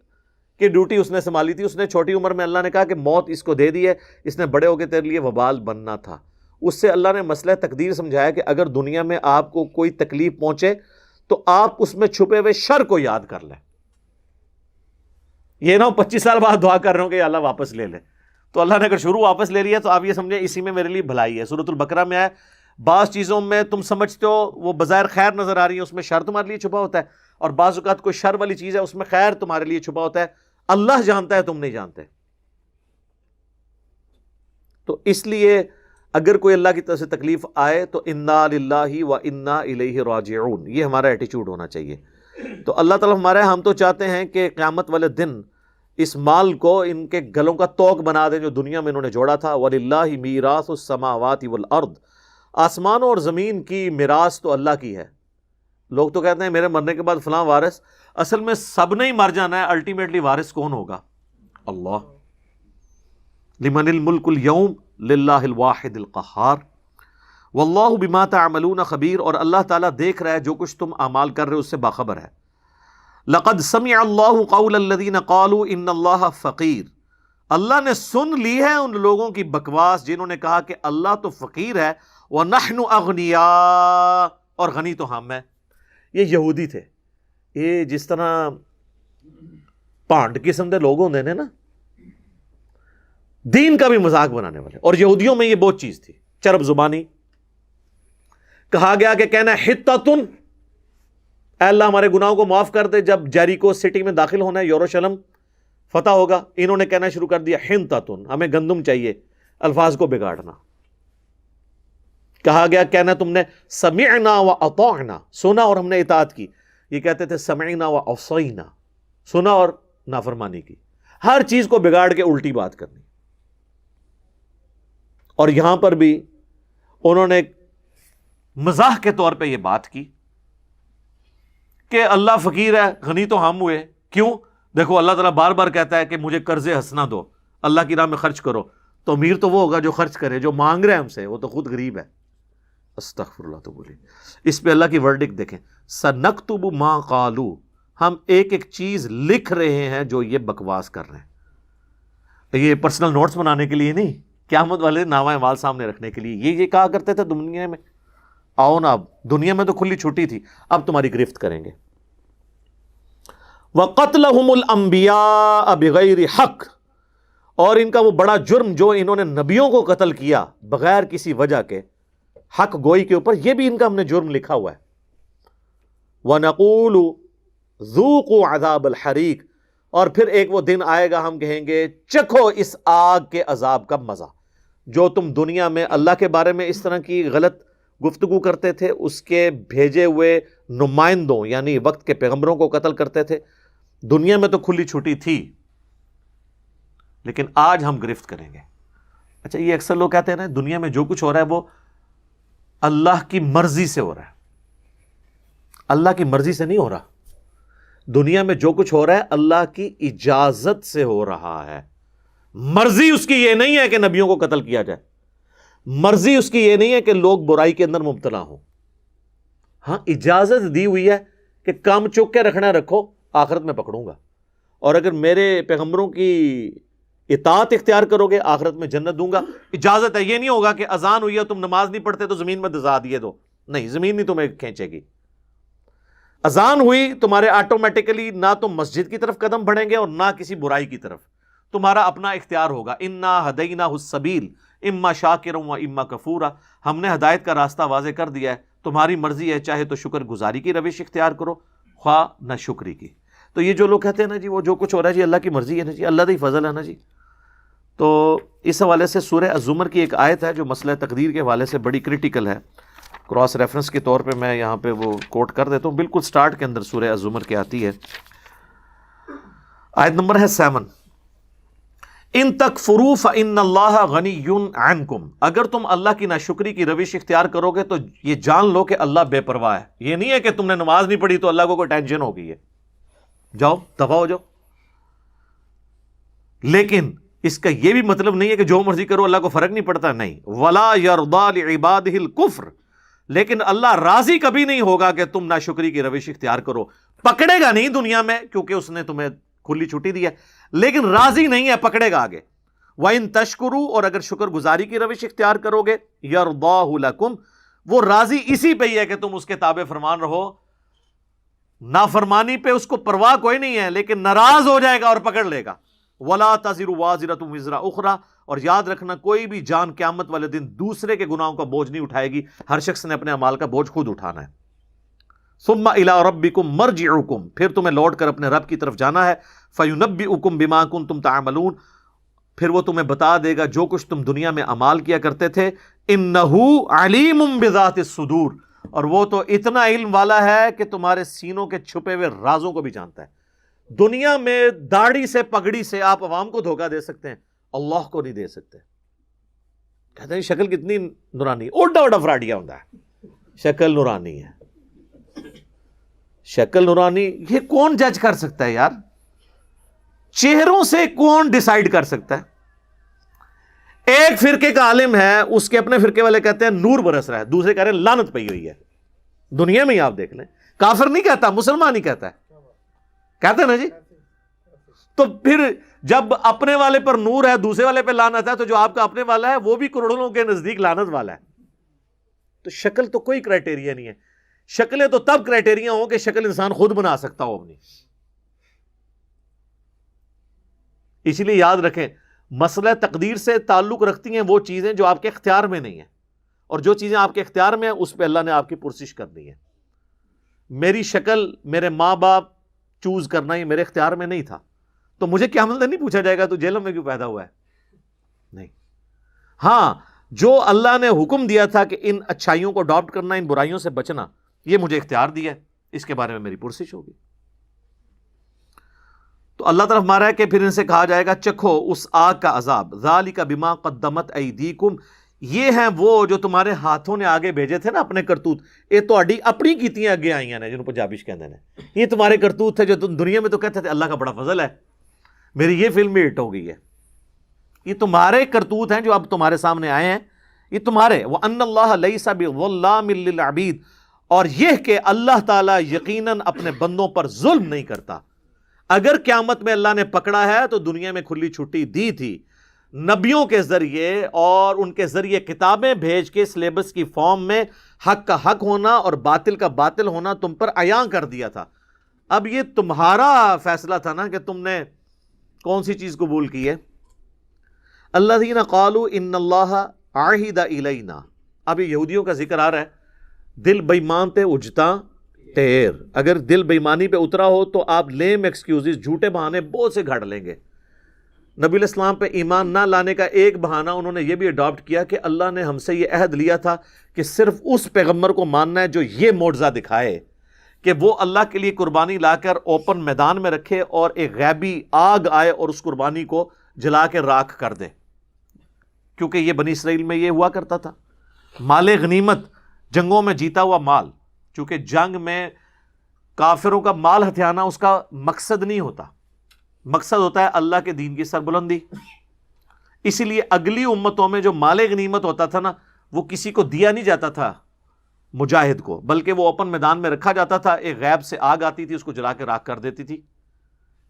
کی ڈیوٹی اس نے سنبھالی تھی، اس نے چھوٹی عمر میں اللہ نے کہا کہ موت اس کو دے دی ہے، اس نے بڑے ہو کے تیرے لیے وبال بننا تھا۔ اس سے اللہ نے مسئلہ تقدیر سمجھایا کہ اگر دنیا میں آپ کو کوئی تکلیف پہنچے تو آپ اس میں چھپے ہوئے شر کو یاد کر لیں، یہ نہ ہو 25 سال بعد دعا کر رہے ہوں کہ اللہ واپس لے لے۔ تو اللہ نے اگر شروع واپس لے لیا تو آپ یہ سمجھیں اسی میں میرے لیے بھلائی ہے۔ سورۃ البقرہ میں ہے بعض چیزوں میں تم سمجھتے ہو وہ بظاہر خیر نظر آ رہی ہے، اس میں شر تمہارے لیے چھپا ہوتا ہے، اور بعض اوقات کوئی شر والی چیز ہے اس میں خیر تمہارے لیے چھپا ہوتا ہے، اللہ جانتا ہے تم نہیں جانتے۔ تو اس لیے اگر کوئی اللہ کی طرف سے تکلیف آئے تو انا للہ و انا الیہ راجعون، یہ ہمارا ایٹیچیوڈ ہونا چاہیے۔ تو اللہ تعالیٰ ہمارے ہم تو چاہتے ہیں کہ قیامت والے دن اس مال کو ان کے گلوں کا توق بنا دیں جو دنیا میں انہوں نے جوڑا تھا۔ وَلِلَّهِ مِيرَاثُ السَّمَاوَاتِ وَالْأَرْضِ، آسمانوں اور زمین کی میراث تو اللہ کی ہے۔ لوگ تو کہتے ہیں میرے مرنے کے بعد فلاں وارث، اصل میں سب نے ہی مر جانا ہے، الٹیمیٹلی وارث کون ہوگا؟ اللہ۔ لمن الملک اليوم للہ الواحد القہار واللہ بما تعملون خبیر، اور اللہ تعالیٰ دیکھ رہا ہے جو کچھ تم اعمال کر رہے ہو اس سے باخبر ہے۔ لقد سمع اللہ قول الذین قالوا ان اللہ فقیر، اللہ نے سن لی ہے ان لوگوں کی بکواس جنہوں نے کہا کہ اللہ تو فقیر ہے وَنَحْنُ أَغْنِيَاء، اور غنی تو ہم ہیں۔ یہ یہودی تھے، یہ جس طرح پانڈ قسم کے لوگ ہوندے نے نا، دین کا بھی مذاق بنانے والے، اور یہودیوں میں یہ بہت چیز تھی، چرب زبانی۔ کہا گیا کہ کہنا حتتن، اے اللہ ہمارے گناہوں کو معاف کر دے، جب جیریکو سٹی میں داخل ہونا ہے، یروشلم فتح ہوگا، انہوں نے کہنا شروع کر دیا حنتتن، ہمیں گندم چاہیے، الفاظ کو بگاڑنا۔ کہا گیا کہنا تم نے سمعنا و اطعنا، سنا اور ہم نے اطاعت کی، یہ کہتے تھے سمعنا و عصینا، سنا اور نافرمانی کی، ہر چیز کو بگاڑ کے الٹی بات کرنی۔ اور یہاں پر بھی انہوں نے مزاح کے طور پہ یہ بات کی کہ اللہ فقیر ہے، غنی تو ہم ہوئے، کیوں؟ دیکھو اللہ تعالیٰ بار بار کہتا ہے کہ مجھے قرض حسنہ دو، اللہ کی راہ میں خرچ کرو، تو امیر تو وہ ہوگا جو خرچ کرے، جو مانگ رہے ہیں ہم سے وہ تو خود غریب ہے۔ استغفر اللہ، تو بولی اس پہ اللہ کی ورڈکٹ دیکھیں، سنکتب ما قالو، ہم ایک ایک چیز لکھ رہے ہیں جو یہ بکواس کر رہے ہیں۔ یہ پرسنل نوٹس بنانے کے لیے نہیں، قیامت والے نامہ اعمال سامنے رکھنے کے لیے۔ یہ کہا کرتے تھے دنیا میں، آؤ نا، اب دنیا میں تو کھلی چھٹی تھی، اب تمہاری گرفت کریں گے۔ وَقَتْلَهُمُ الْأَنْبِيَاءَ بِغَيْرِ حَقٍّ، اور ان کا وہ بڑا جرم جو انہوں نے نبیوں کو قتل کیا بغیر کسی وجہ کے، حق گوئی کے اوپر، یہ بھی ان کا ہم نے جرم لکھا ہوا ہے۔ وَنَقُولُ ذُوقُوا عَذَابَ الْحَرِيقِ، اور پھر ایک وہ دن آئے گا ہم کہیں گے چکھو اس آگ کے عذاب کا مزہ، جو تم دنیا میں اللہ کے بارے میں اس طرح کی غلط گفتگو کرتے تھے، اس کے بھیجے ہوئے نمائندوں یعنی وقت کے پیغمبروں کو قتل کرتے تھے۔ دنیا میں تو کھلی چھٹی تھی، لیکن آج ہم گرفت کریں گے۔ اچھا، یہ اکثر لوگ کہتے ہیں نا دنیا میں جو کچھ ہو رہا ہے وہ اللہ کی مرضی سے ہو رہا ہے۔ اللہ کی مرضی سے نہیں ہو رہا، دنیا میں جو کچھ ہو رہا ہے اللہ کی اجازت سے ہو رہا ہے۔ مرضی اس کی یہ نہیں ہے کہ نبیوں کو قتل کیا جائے، مرضی اس کی یہ نہیں ہے کہ لوگ برائی کے اندر مبتلا ہوں۔ ہاں، اجازت دی ہوئی ہے کہ کام چوک کے رکھنا رکھو، آخرت میں پکڑوں گا، اور اگر میرے پیغمبروں کی اطاعت اختیار کرو گے آخرت میں جنت دوں گا۔ اجازت ہے، یہ نہیں ہوگا کہ اذان ہوئی ہے تم نماز نہیں پڑھتے تو زمین میں دزا دیے دو، نہیں، زمین نہیں تمہیں کھینچے گی۔ اذان ہوئی تمہارے آٹومیٹکلی نہ تم مسجد کی طرف قدم بڑھیں گے اور نہ کسی برائی کی طرف، تمہارا اپنا اختیار ہوگا۔ انا ہدیناہ السبیل اما شاکرا و اما کفورا، ہم نے ہدایت کا راستہ واضح کر دیا ہے، تمہاری مرضی ہے، چاہے تو شکر گزاری کی روش اختیار کرو، خواہ نہ شکری کی۔ تو یہ جو لوگ کہتے ہیں نا جی وہ جو کچھ ہو رہا ہے جی اللہ کی مرضی ہے نا جی، اللہ کا ہی فضل ہے نا جی، تو اس حوالے سے سورہ الزمر کی ایک آیت ہے جو مسئلہ تقدیر کے حوالے سے بڑی کرٹیکل ہے، کراس ریفرنس کے طور پہ میں یہاں پہ وہ کوٹ کر دیتا ہوں، بالکل سٹارٹ کے اندر سورہ الزمر کی آتی ہے، آیت نمبر ہے 7۔ ان تکفروا فإن اللہ غنی عنکم، اگر تم اللہ کی ناشکری کی روش اختیار کرو گے تو یہ جان لو کہ اللہ بے پرواہ ہے۔ یہ نہیں ہے کہ تم نے نماز نہیں پڑھی تو اللہ کو کوئی ٹینشن ہو گئی ہے، جاؤ دفع ہو جاؤ۔ لیکن اس کا یہ بھی مطلب نہیں ہے کہ جو مرضی کرو اللہ کو فرق نہیں پڑتا، نہیں۔ ولا یرضی لعبادہ الکفر، لیکن اللہ راضی کبھی نہیں ہوگا کہ تم ناشکری کی روش اختیار کرو، پکڑے گا نہیں دنیا میں کیونکہ اس نے تمہیں کھلی چھٹی دی ہے، لیکن راضی نہیں ہے، پکڑے گا آگے۔ وَإِن تَشْكُرُوا، اور اگر شکر گزاری کی روش اختیار کرو گے، يَرْضَاهُ لَكُمْ، وہ راضی اسی پہ ہی ہے کہ تم اس کے تابع فرمان رہو، نافرمانی پہ اس کو پرواہ کوئی نہیں ہے، لیکن ناراض ہو جائے گا اور پکڑ لے گا۔ وَلَا تَزِرُ وَازِرَةٌ وِزْرَ أُخْرَى، اور یاد رکھنا کوئی بھی جان قیامت والے دن دوسرے کے گناہوں کا بوجھ نہیں اٹھائے گی، ہر شخص نے اپنے اعمال کا بوجھ خود اٹھانا ہے۔ ثم الى ربکم مرجعکم، پھر تمہیں لوٹ کر اپنے رب کی طرف جانا ہے، فینبئکم بما کنتم تعملون، پھر وہ تمہیں بتا دے گا جو کچھ تم دنیا میں اعمال کیا کرتے تھے۔ انہ علیم بذات الصدور، اور وہ تو اتنا علم والا ہے کہ تمہارے سینوں کے چھپے ہوئے رازوں کو بھی جانتا ہے۔ دنیا میں داڑھی سے پگڑی سے آپ عوام کو دھوکہ دے سکتے ہیں، اللہ کو نہیں دے سکتے۔ کہتے ہیں شکل کتنی نورانی، اوڈا اوڈا فراڈیا ہوتا ہے، شکل نورانی ہے، شکل نورانی، یہ کون جج کر سکتا ہے یار؟ چہروں سے کون ڈیسائیڈ کر سکتا ہے؟ ایک فرقے کا عالم ہے، اس کے اپنے فرقے والے کہتے ہیں نور برس رہا ہے، دوسرے کہہ رہے ہیں لعنت پئی ہوئی ہے۔ دنیا میں ہی آپ دیکھ لیں، کافر نہیں کہتا، مسلمان ہی کہتا ہے، کہتے ہیں نا جی۔ تو پھر جب اپنے والے پر نور ہے دوسرے والے پہ لعنت ہے، تو جو آپ کا اپنے والا ہے وہ بھی کروڑوں کے نزدیک لعنت والا ہے. تو شکل تو کوئی کرائٹیریا نہیں ہے. شکلیں تو تب کرائٹیریا ہوں کہ شکل انسان خود بنا سکتا ہو اپنی. اس لیے یاد رکھیں مسئلہ تقدیر سے تعلق رکھتی ہیں وہ چیزیں جو آپ کے اختیار میں نہیں ہیں، اور جو چیزیں آپ کے اختیار میں ہیں اس پہ اللہ نے آپ کی پرسش کرنی ہے. میری شکل میرے ماں باپ چوز کرنا یہ میرے اختیار میں نہیں تھا، تو مجھے قیامت میں نہیں پوچھا جائے گا تو جیلوں میں کیوں پیدا ہوا ہے. نہیں. ہاں جو اللہ نے حکم دیا تھا کہ ان اچھائیوں کو اڈاپٹ کرنا، ان برائیوں سے بچنا، یہ مجھے اختیار دیا ہے، اس کے بارے میں میری پرسش ہوگی. تو اللہ طرف مارا ہے کہ پھر ان سے کہا جائے گا چکھو اس آگ کا عذاب، ذالک بما قدمت ایدیکم، یہ ہیں وہ جو تمہارے ہاتھوں نے آگے بھیجے تھے نا اپنے کرتوت. یہ تو اپنی کیتیاں اگے آئی ہیں جنہوں پنجابی کہتے ہیں، یہ تمہارے کرتوت تھے جو تم دنیا میں تو کہتے تھے اللہ کا بڑا فضل ہے میری یہ فلم بھی ہٹ ہو گئی ہے. یہ تمہارے کرتوت ہیں جو اب تمہارے سامنے آئے ہیں، یہ تمہارے. وَأَنَّ اللَّهَ لَيْسَ بِظَلَّامٍ لِّلْعَبِيدِ، اور یہ کہ اللہ تعالیٰ یقیناً اپنے بندوں پر ظلم نہیں کرتا. اگر قیامت میں اللہ نے پکڑا ہے تو دنیا میں کھلی چھٹی دی تھی نبیوں کے ذریعے، اور ان کے ذریعے کتابیں بھیج کے سلیبس کی فارم میں حق کا حق ہونا اور باطل کا باطل ہونا تم پر عیاں کر دیا تھا. اب یہ تمہارا فیصلہ تھا نا کہ تم نے کون سی چیز قبول کی ہے. الذین قالوا ان اللہ عہد الینا، اب یہ یہودیوں کا ذکر آ رہا ہے. دل بےمان پہ اجتا ٹیر، اگر دل بےمانی پہ اترا ہو تو آپ لیم ایکسکیوزز، جھوٹے بہانے بہت سے گھڑ لیں گے. نبی علیہ السلام پہ ایمان نہ لانے کا ایک بہانہ انہوں نے یہ بھی اڈاپٹ کیا کہ اللہ نے ہم سے یہ عہد لیا تھا کہ صرف اس پیغمبر کو ماننا ہے جو یہ معجزہ دکھائے کہ وہ اللہ کے لیے قربانی لا کر اوپن میدان میں رکھے اور ایک غیبی آگ آئے اور اس قربانی کو جلا کے راکھ کر دے. کیونکہ یہ بنی اسرائیل میں یہ ہوا کرتا تھا. مال غنیمت، جنگوں میں جیتا ہوا مال، چونکہ جنگ میں کافروں کا مال ہتھیانا اس کا مقصد نہیں ہوتا، مقصد ہوتا ہے اللہ کے دین کی سربلندی. اسی لیے اگلی امتوں میں جو مال غنیمت ہوتا تھا نا، وہ کسی کو دیا نہیں جاتا تھا مجاہد کو، بلکہ وہ اوپن میدان میں رکھا جاتا تھا. ایک غیب سے آگ آتی تھی، اس کو جلا کے راکھ کر دیتی تھی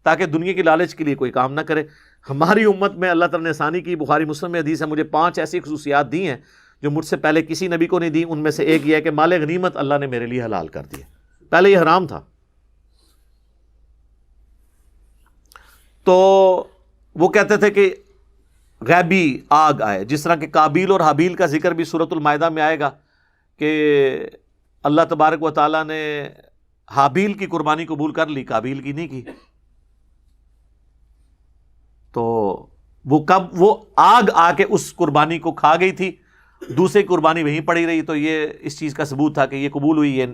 تاکہ دنیا کی لالچ کے لیے کوئی کام نہ کرے. ہماری امت میں اللہ تعالیٰ نے آسانی کی. بخاری مسلم میں حدیث ہے، مجھے 5 ایسی خصوصیات دی ہیں جو مجھ سے پہلے کسی نبی کو نہیں دی. ان میں سے ایک یہ ہے کہ مال غنیمت اللہ نے میرے لیے حلال کر دیا، پہلے یہ حرام تھا. تو وہ کہتے تھے کہ غیبی آگ آئے، جس طرح کہ قابیل اور حابیل کا ذکر بھی سورۃ المائدہ میں آئے گا کہ اللہ تبارک و تعالیٰ نے حابیل کی قربانی قبول کر لی، قابیل کی نہیں کی. تو وہ آگ آ کے اس قربانی کو کھا گئی تھی، دوسری قربانی وہیں پڑی رہی. تو یہ اس چیز کا ثبوت تھا کہ یہ قبول ہوئی، یہ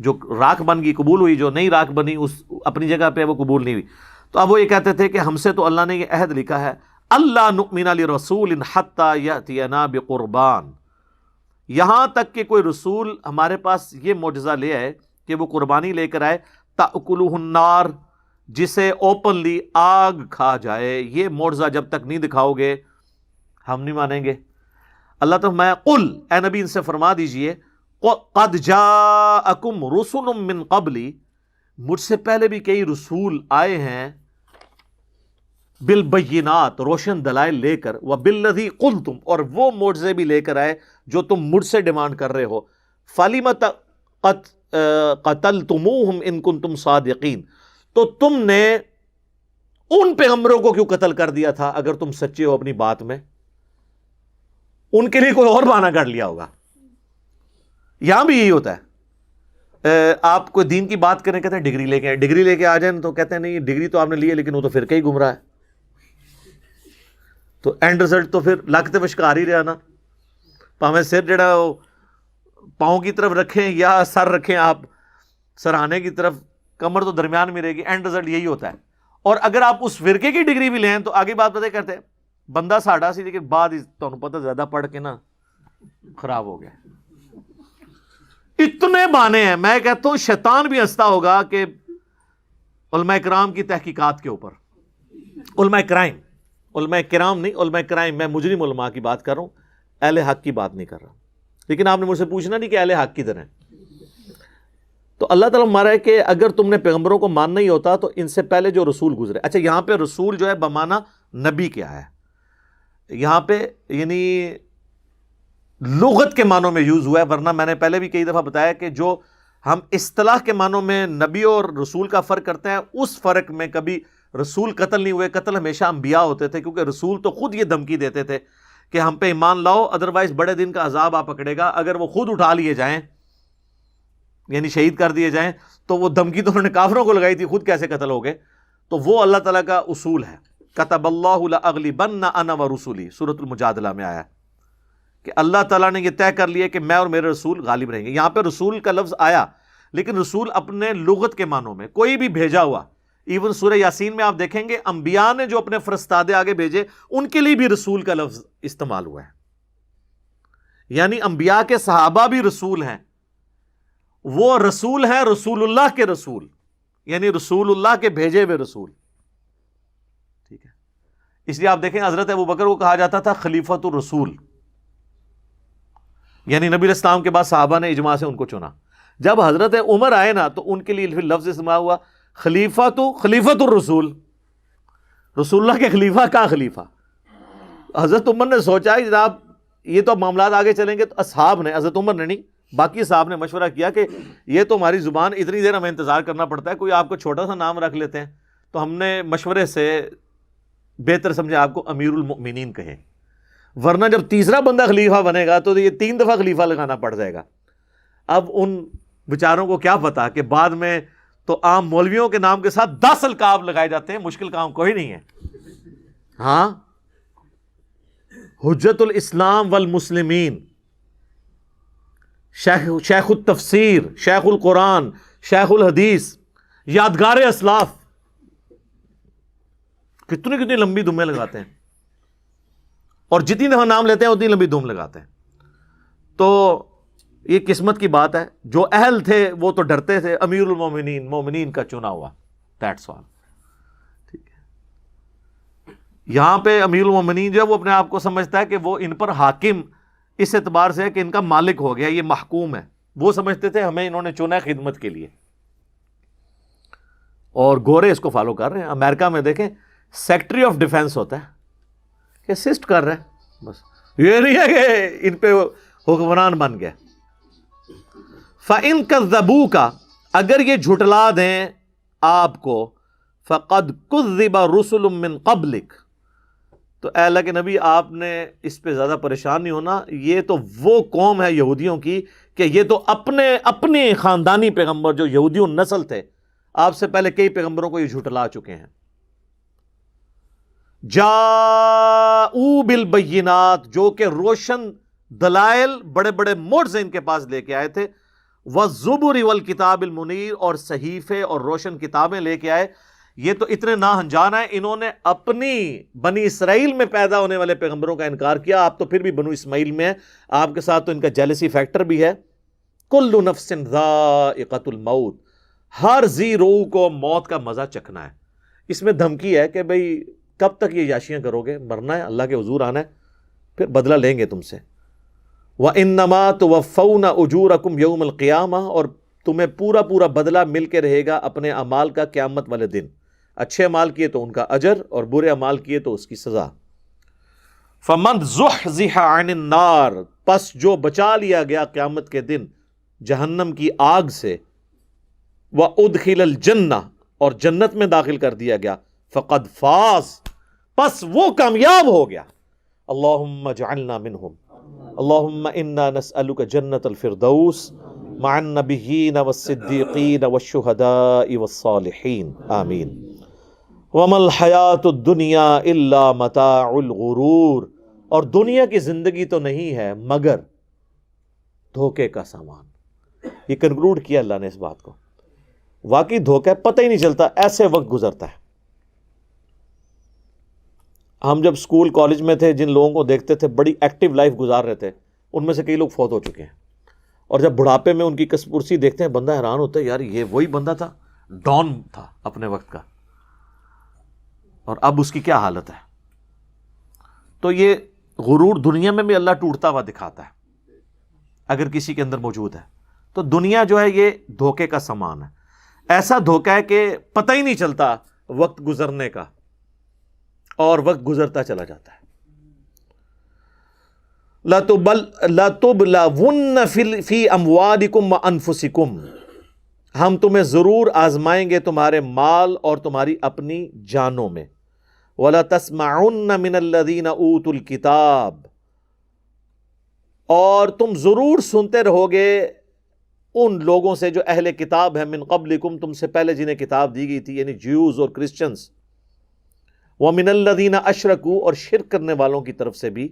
جو راکھ بن گئی قبول ہوئی، جو نہیں راکھ بنی اس اپنی جگہ پہ وہ قبول نہیں ہوئی. تو اب وہ یہ کہتے تھے کہ ہم سے تو اللہ نے یہ عہد لکھا ہے، اللہ نؤمن لرسول حتی یأتینا بقربان، یہاں تک کہ کوئی رسول ہمارے پاس یہ معجزہ لے آئے کہ وہ قربانی لے کر آئے، تأکلہ النار، جسے اوپنلی آگ کھا جائے. یہ معجزہ جب تک نہیں دکھاؤ گے ہم نہیں مانیں گے. اللہ تعالیٰ میں قل، اے نبی ان سے فرما دیجئے، قد جاءکم رسل من قبلی، مجھ سے پہلے بھی کئی رسول آئے ہیں، بالبینات، روشن دلائل لے کر، وبالذی قلتم، اور وہ معجزے بھی لے کر آئے جو تم مجھ سے ڈیمانڈ کر رہے ہو. فلم قتلتموہم ان کنتم صادقین، تو تم نے ان پیغمبروں کو کیوں قتل کر دیا تھا اگر تم سچے ہو اپنی بات میں؟ ان کے لیے کوئی اور بہانہ کر لیا ہوگا. یہاں بھی یہی ہوتا ہے، آپ کوئی دین کی بات کریں، کہتے ہیں ڈگری لے کے آئے، ڈگری لے کے آ جائیں تو کہتے ہیں نہیں ڈگری تو آپ نے لی ہے لیکن وہ تو پھر کئی گمراہ ہے. تو اینڈ رزلٹ تو پھر لگتے وشکار ہی رہا نا. پاویں سر جڑا پاؤں کی طرف رکھیں یا سر رکھیں آپ سرہانے کی طرف، کمر تو درمیان میں رہے گی. اینڈ رزلٹ یہی ہوتا ہے. اور اگر آپ اس فرقے کی ڈگری بھی لیں تو آگے بات پتہ کرتے ہیں بندہ ساڑا سی لیکن بعد تمہیں پتہ زیادہ پڑھ کے نا خراب ہو گیا. اتنے بانے ہیں. میں کہتا ہوں شیطان بھی ہنستا ہوگا کہ علماء کرام کی تحقیقات کے اوپر، علماء کرائم، علماء کرام نہیں، علماء کرائم، میں مجرم علماء کی بات کر رہا ہوں، اہل حق کی بات نہیں کر رہا. لیکن آپ نے مجھ سے پوچھنا نہیں کہ اہل حق کدھر ہیں. تو اللہ تعالیٰ ہمارا ہے کہ اگر تم نے پیغمبروں کو ماننا ہی ہوتا تو ان سے پہلے جو رسول گزرے. اچھا یہاں پہ رسول جو ہے بمعنی نبی کیا ہے یہاں پہ یعنی لغت کے معنوں میں یوز ہوا ہے, ورنہ میں نے پہلے بھی کئی دفعہ بتایا کہ جو ہم اصطلاح کے معنوں میں نبی اور رسول کا فرق کرتے ہیں, اس فرق میں کبھی رسول قتل نہیں ہوئے, قتل ہمیشہ انبیاء ہوتے تھے, کیونکہ رسول تو خود یہ دھمکی دیتے تھے کہ ہم پہ ایمان لاؤ ادروائز بڑے دن کا عذاب آ پکڑے گا. اگر وہ خود اٹھا لیے جائیں یعنی شہید کر دیے جائیں تو وہ دھمکی تو انہوں نے کافروں کو لگائی تھی, خود کیسے قتل ہو گئے. تو وہ اللہ تعالیٰ کا اصول ہے. کتب اللہ لأغلبن انا ورسلی, سورۃ المجادلہ میں آیا کہ اللہ تعالیٰ نے یہ طے کر لیا کہ میں اور میرے رسول غالب رہیں گے. یہاں پہ رسول کا لفظ آیا لیکن رسول اپنے لغت کے معنوں میں کوئی بھی بھیجا ہوا, ایون سورہ یاسین میں آپ دیکھیں گے انبیاء نے جو اپنے فرستادے آگے بھیجے ان کے لیے بھی رسول کا لفظ استعمال ہوا ہے. یعنی انبیاء کے صحابہ بھی رسول ہیں, وہ رسول ہیں رسول اللہ کے رسول, یعنی رسول اللہ کے بھیجے ہوئے رسول. ٹھیک ہے, اس لیے آپ دیکھیں حضرت ابوبکر کو کہا جاتا تھا خلیفۃ الرسول, یعنی نبی علیہ السلام کے بعد صحابہ نے اجماع سے ان کو چنا. جب حضرت عمر آئے نا تو ان کے لیے پھر لفظ استعمال ہوا خلیفۃ الرسول, رسول اللہ کے خلیفہ کا خلیفہ. حضرت عمر نے سوچا جناب یہ تو معاملات آگے چلیں گے, تو اصحاب نے, حضرت عمر نے نہیں باقی صاحب نے مشورہ کیا کہ یہ تو ہماری زبان اتنی دیر ہمیں انتظار کرنا پڑتا ہے, کوئی آپ کو چھوٹا سا نام رکھ لیتے ہیں, تو ہم نے مشورے سے بہتر سمجھے آپ کو امیر المؤمنین کہیں, ورنہ جب تیسرا بندہ خلیفہ بنے گا تو یہ 3 دفعہ خلیفہ لگانا پڑ جائے گا. اب ان بیچاروں کو کیا پتا کہ بعد میں تو عام مولویوں کے نام کے ساتھ 10 القاب لگائے جاتے ہیں, مشکل کام کوئی نہیں ہے. ہاں, حجت الاسلام والمسلمین, شیخ التفسیر, شیخ القرآن, شیخ الحدیث, یادگار اسلاف, کتنی لمبی دمیں لگاتے ہیں, اور جتنی دفعہ نام لیتے ہیں اتنی لمبی دم لگاتے ہیں. تو یہ قسمت کی بات ہے, جو اہل تھے وہ تو ڈرتے تھے, امیر المومنین مومنین کا چنا ہوا, دیٹس آل. ٹھیک ہے, یہاں پہ امیر المومنین جو ہے وہ اپنے آپ کو سمجھتا ہے کہ وہ ان پر حاکم اس اعتبار سے ہے کہ ان کا مالک ہو گیا, یہ محکوم ہے. وہ سمجھتے تھے ہمیں انہوں نے چنا ہے خدمت کے لیے, اور گورے اس کو فالو کر رہے ہیں. امریکہ میں دیکھیں سیکٹری آف ڈیفense ہوتا ہے کہ اسسٹ کر رہے ہیں, بس یہ نہیں ہے کہ ان پہ حکمران بن گئے. فَإِن كَذَّبُوكَ, اگر یہ جھٹلا دیں آپ کو, فَقَدْ كُذِّبَ رُسُلٌ مِّن قَبْلِكَ, تو اے اللہ کے نبی آپ نے اس پہ زیادہ پریشان نہیں ہونا, یہ تو وہ قوم ہے یہودیوں کی کہ یہ تو اپنے خاندانی پیغمبر جو یہودیوں نسل تھے آپ سے پہلے کئی پیغمبروں کو یہ جھٹلا چکے ہیں. جاءوا بالبینات, جو کہ روشن دلائل بڑے بڑے موجزے ان کے پاس لے کے آئے تھے, والزبر والکتاب المنیر, اور صحیفے اور روشن کتابیں لے کے آئے. یہ تو اتنے ناہنجان ہیں, انہوں نے اپنی بنی اسرائیل میں پیدا ہونے والے پیغمبروں کا انکار کیا. آپ تو پھر بھی بنو اسماعیل میں ہیں, آپ کے ساتھ تو ان کا جیلسی فیکٹر بھی ہے. کل نفس ذائقۃ الموت, ہر ذی روح کو موت کا مزہ چکھنا ہے. اس میں دھمکی ہے کہ بھئی کب تک یہ یاشیاں کرو گے, مرنا ہے, اللہ کے حضور آنا ہے, پھر بدلہ لیں گے تم سے. وَإِنَّمَا تُوَفَّوْنَ أُجُورَكُمْ يَوْمَ الْقِيَامَةِ, اور تمہیں پورا بدلہ مل کے رہے گا اپنے اعمال کا قیامت والے دن. اچھے اعمال کیے تو ان کا اجر, اور برے اعمال کیے تو اس کی سزا. فَمَنْ زُحْزِحَ عَنِ النَّارِ, پس جو بچا لیا گیا قیامت کے دن جہنم کی آگ سے, وَأُدْخِلَ الْجَنَّةَ, اور جنت میں داخل کر دیا گیا, فَقَدْ فَازَ, پس وہ کامیاب ہو گیا. اللہم اجعلنا منہم. اللہم انا نسألک جنت الفردوس مع النبیین والصدیقین والشہداء والصالحین, آمین. وما الحیاۃ الدنیا الا متاع الغرور, اور دنیا کی زندگی تو نہیں ہے مگر دھوکے کا سامان. یہ کنکلوڈ کیا اللہ نے اس بات کو. واقعی دھوکہ پتہ ہی نہیں چلتا, ایسے وقت گزرتا ہے. ہم جب اسکول کالج میں تھے, جن لوگوں کو دیکھتے تھے بڑی ایکٹیو لائف گزار رہے تھے, ان میں سے کئی لوگ فوت ہو چکے ہیں. اور جب بڑھاپے میں ان کی کسپرسی دیکھتے ہیں بندہ حیران ہوتا ہے, یار یہ وہی بندہ تھا, ڈان تھا اپنے وقت کا, اور اب اس کی کیا حالت ہے. تو یہ غرور دنیا میں بھی اللہ ٹوٹتا ہوا دکھاتا ہے اگر کسی کے اندر موجود ہے. تو دنیا جو ہے یہ دھوکے کا سامان ہے، ایسا دھوکہ ہے کہ پتہ ہی نہیں چلتا وقت گزرنے کا، اور وقت گزرتا چلا جاتا ہے۔ لَتُبْلَوُنَّ فِي أَمْوَالِكُمْ وَأَنفُسِكُمْ، ہم تمہیں ضرور آزمائیں گے تمہارے مال اور تمہاری اپنی جانوں میں۔ وَلَتَسْمَعُنَّ مِنَ الَّذِينَ أُوتُوا الْكِتَابَ، اور تم ضرور سنتے رہو گے ان لوگوں سے جو اہل کتاب ہیں، من قبلکم، تم سے پہلے جنہیں کتاب دی گئی تھی، یعنی جیوز اور کرسچنز، وَمِنَ الَّذِينَ أَشْرَكُوا، اور شرک کرنے والوں کی طرف سے بھی،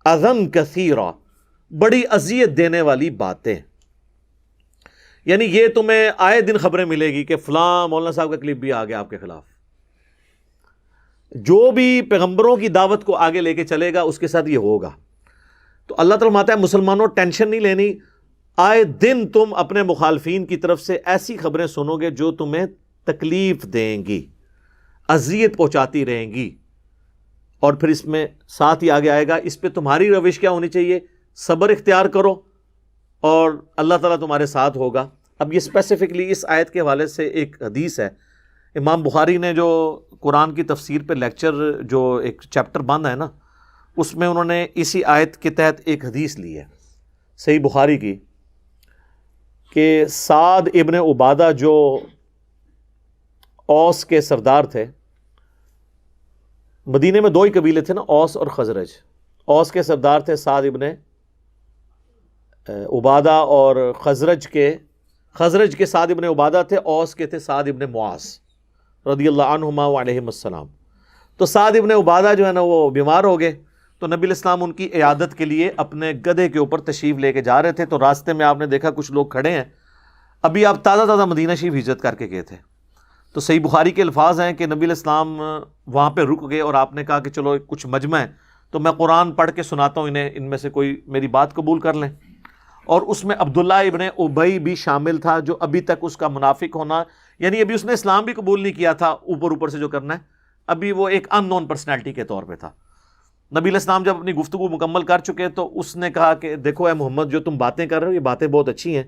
اذًا کثیرا، بڑی اذیت دینے والی باتیں، یعنی یہ تمہیں آئے دن خبریں ملے گی کہ فلاں مولانا صاحب کا کلپ بھی آ گیا آپ کے خلاف۔ جو بھی پیغمبروں کی دعوت کو آگے لے کے چلے گا اس کے ساتھ یہ ہوگا۔ تو اللہ تعالیٰ فرماتا ہے مسلمانوں ٹینشن نہیں لینی، آئے دن تم اپنے مخالفین کی طرف سے ایسی خبریں سنو گے جو تمہیں تکلیف دیں گی، اذیت پہنچاتی رہیں گی، اور پھر اس میں ساتھ ہی آگے آئے گا اس پہ تمہاری روش کیا ہونی چاہیے، صبر اختیار کرو اور اللہ تعالیٰ تمہارے ساتھ ہوگا۔ اب یہ اسپیسیفکلی اس آیت کے حوالے سے ایک حدیث ہے، امام بخاری نے جو قرآن کی تفسیر پہ لیکچر جو ایک چیپٹر باندھا ہے نا، اس میں انہوں نے اسی آیت کے تحت ایک حدیث لی ہے صحیح بخاری کی، کہ سعد ابن عبادہ جو اوس کے سردار تھے، مدینے میں دو ہی قبیلے تھے نا، اوس اور خزرج، اوس کے سردار تھے سعد ابن عبادہ، اور خزرج کے سعد ابن عبادہ تھے، اوس کے تھے سعد ابن معاذ رضی اللہ عنہما وعلیہم السلام۔ تو سعد ابن عبادہ جو ہے نا وہ بیمار ہو گئے، تو نبی علیہ السلام ان کی عیادت کے لیے اپنے گدھے کے اوپر تشریف لے کے جا رہے تھے، تو راستے میں آپ نے دیکھا کچھ لوگ کھڑے ہیں، ابھی آپ تازہ مدینہ شریف ہجرت کر کے گئے تھے، تو صحیح بخاری کے الفاظ ہیں کہ نبی علیہ السلام وہاں پہ رک گئے اور آپ نے کہا کہ چلو کچھ مجمع ہے تو میں قرآن پڑھ کے سناتا ہوں انہیں، ان میں سے کوئی میری بات قبول کر لیں۔ اور اس میں عبداللہ ابن ابی بھی شامل تھا، جو ابھی تک اس کا منافق ہونا، یعنی ابھی اس نے اسلام بھی قبول نہیں کیا تھا، اوپر سے جو کرنا ہے، ابھی وہ ایک ان نون پرسنالٹی کے طور پہ تھا۔ نبی علیہ السلام جب اپنی گفتگو مکمل کر چکے تو اس نے کہا کہ دیکھو اے محمد، جو تم باتیں کر رہے ہو یہ باتیں بہت اچھی ہیں،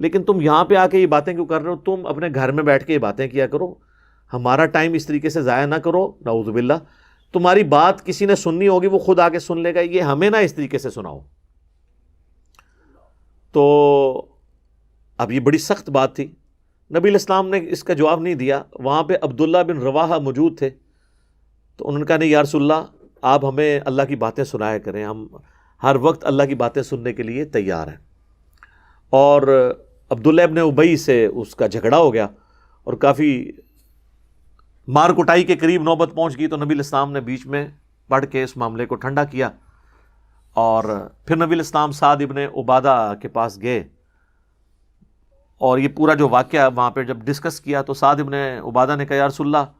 لیکن تم یہاں پہ آ کے یہ باتیں کیوں کر رہے ہو؟ تم اپنے گھر میں بیٹھ کے یہ باتیں کیا کرو، ہمارا ٹائم اس طریقے سے ضائع نہ کرو، نعوذ باللہ، تمہاری بات کسی نے سننی ہوگی وہ خود آ کے سن لے گا، یہ ہمیں نہ اس طریقے سے سناؤ۔ تو اب یہ بڑی سخت بات تھی، نبی علیہ السلام نے اس کا جواب نہیں دیا۔ وہاں پہ عبداللہ بن رواحہ موجود تھے، تو انہوں نے کہا نہیں یا رسول اللہ، آپ ہمیں اللہ کی باتیں سنایا کریں، ہم ہر وقت اللہ کی باتیں سننے کے لیے تیار ہیں۔ اور عبداللہ ابن ابی سے اس کا جھگڑا ہو گیا اور کافی مار کٹائی کے قریب نوبت پہنچ گئی، تو نبی علیہ السلام نے بیچ میں پڑھ کے اس معاملے کو ٹھنڈا کیا، اور پھر نبی علیہ السلام سعد ابن عبادہ کے پاس گئے، اور یہ پورا جو واقعہ وہاں پہ جب ڈسکس کیا تو سعد ابن عبادہ نے کہا یا رسول اللہ،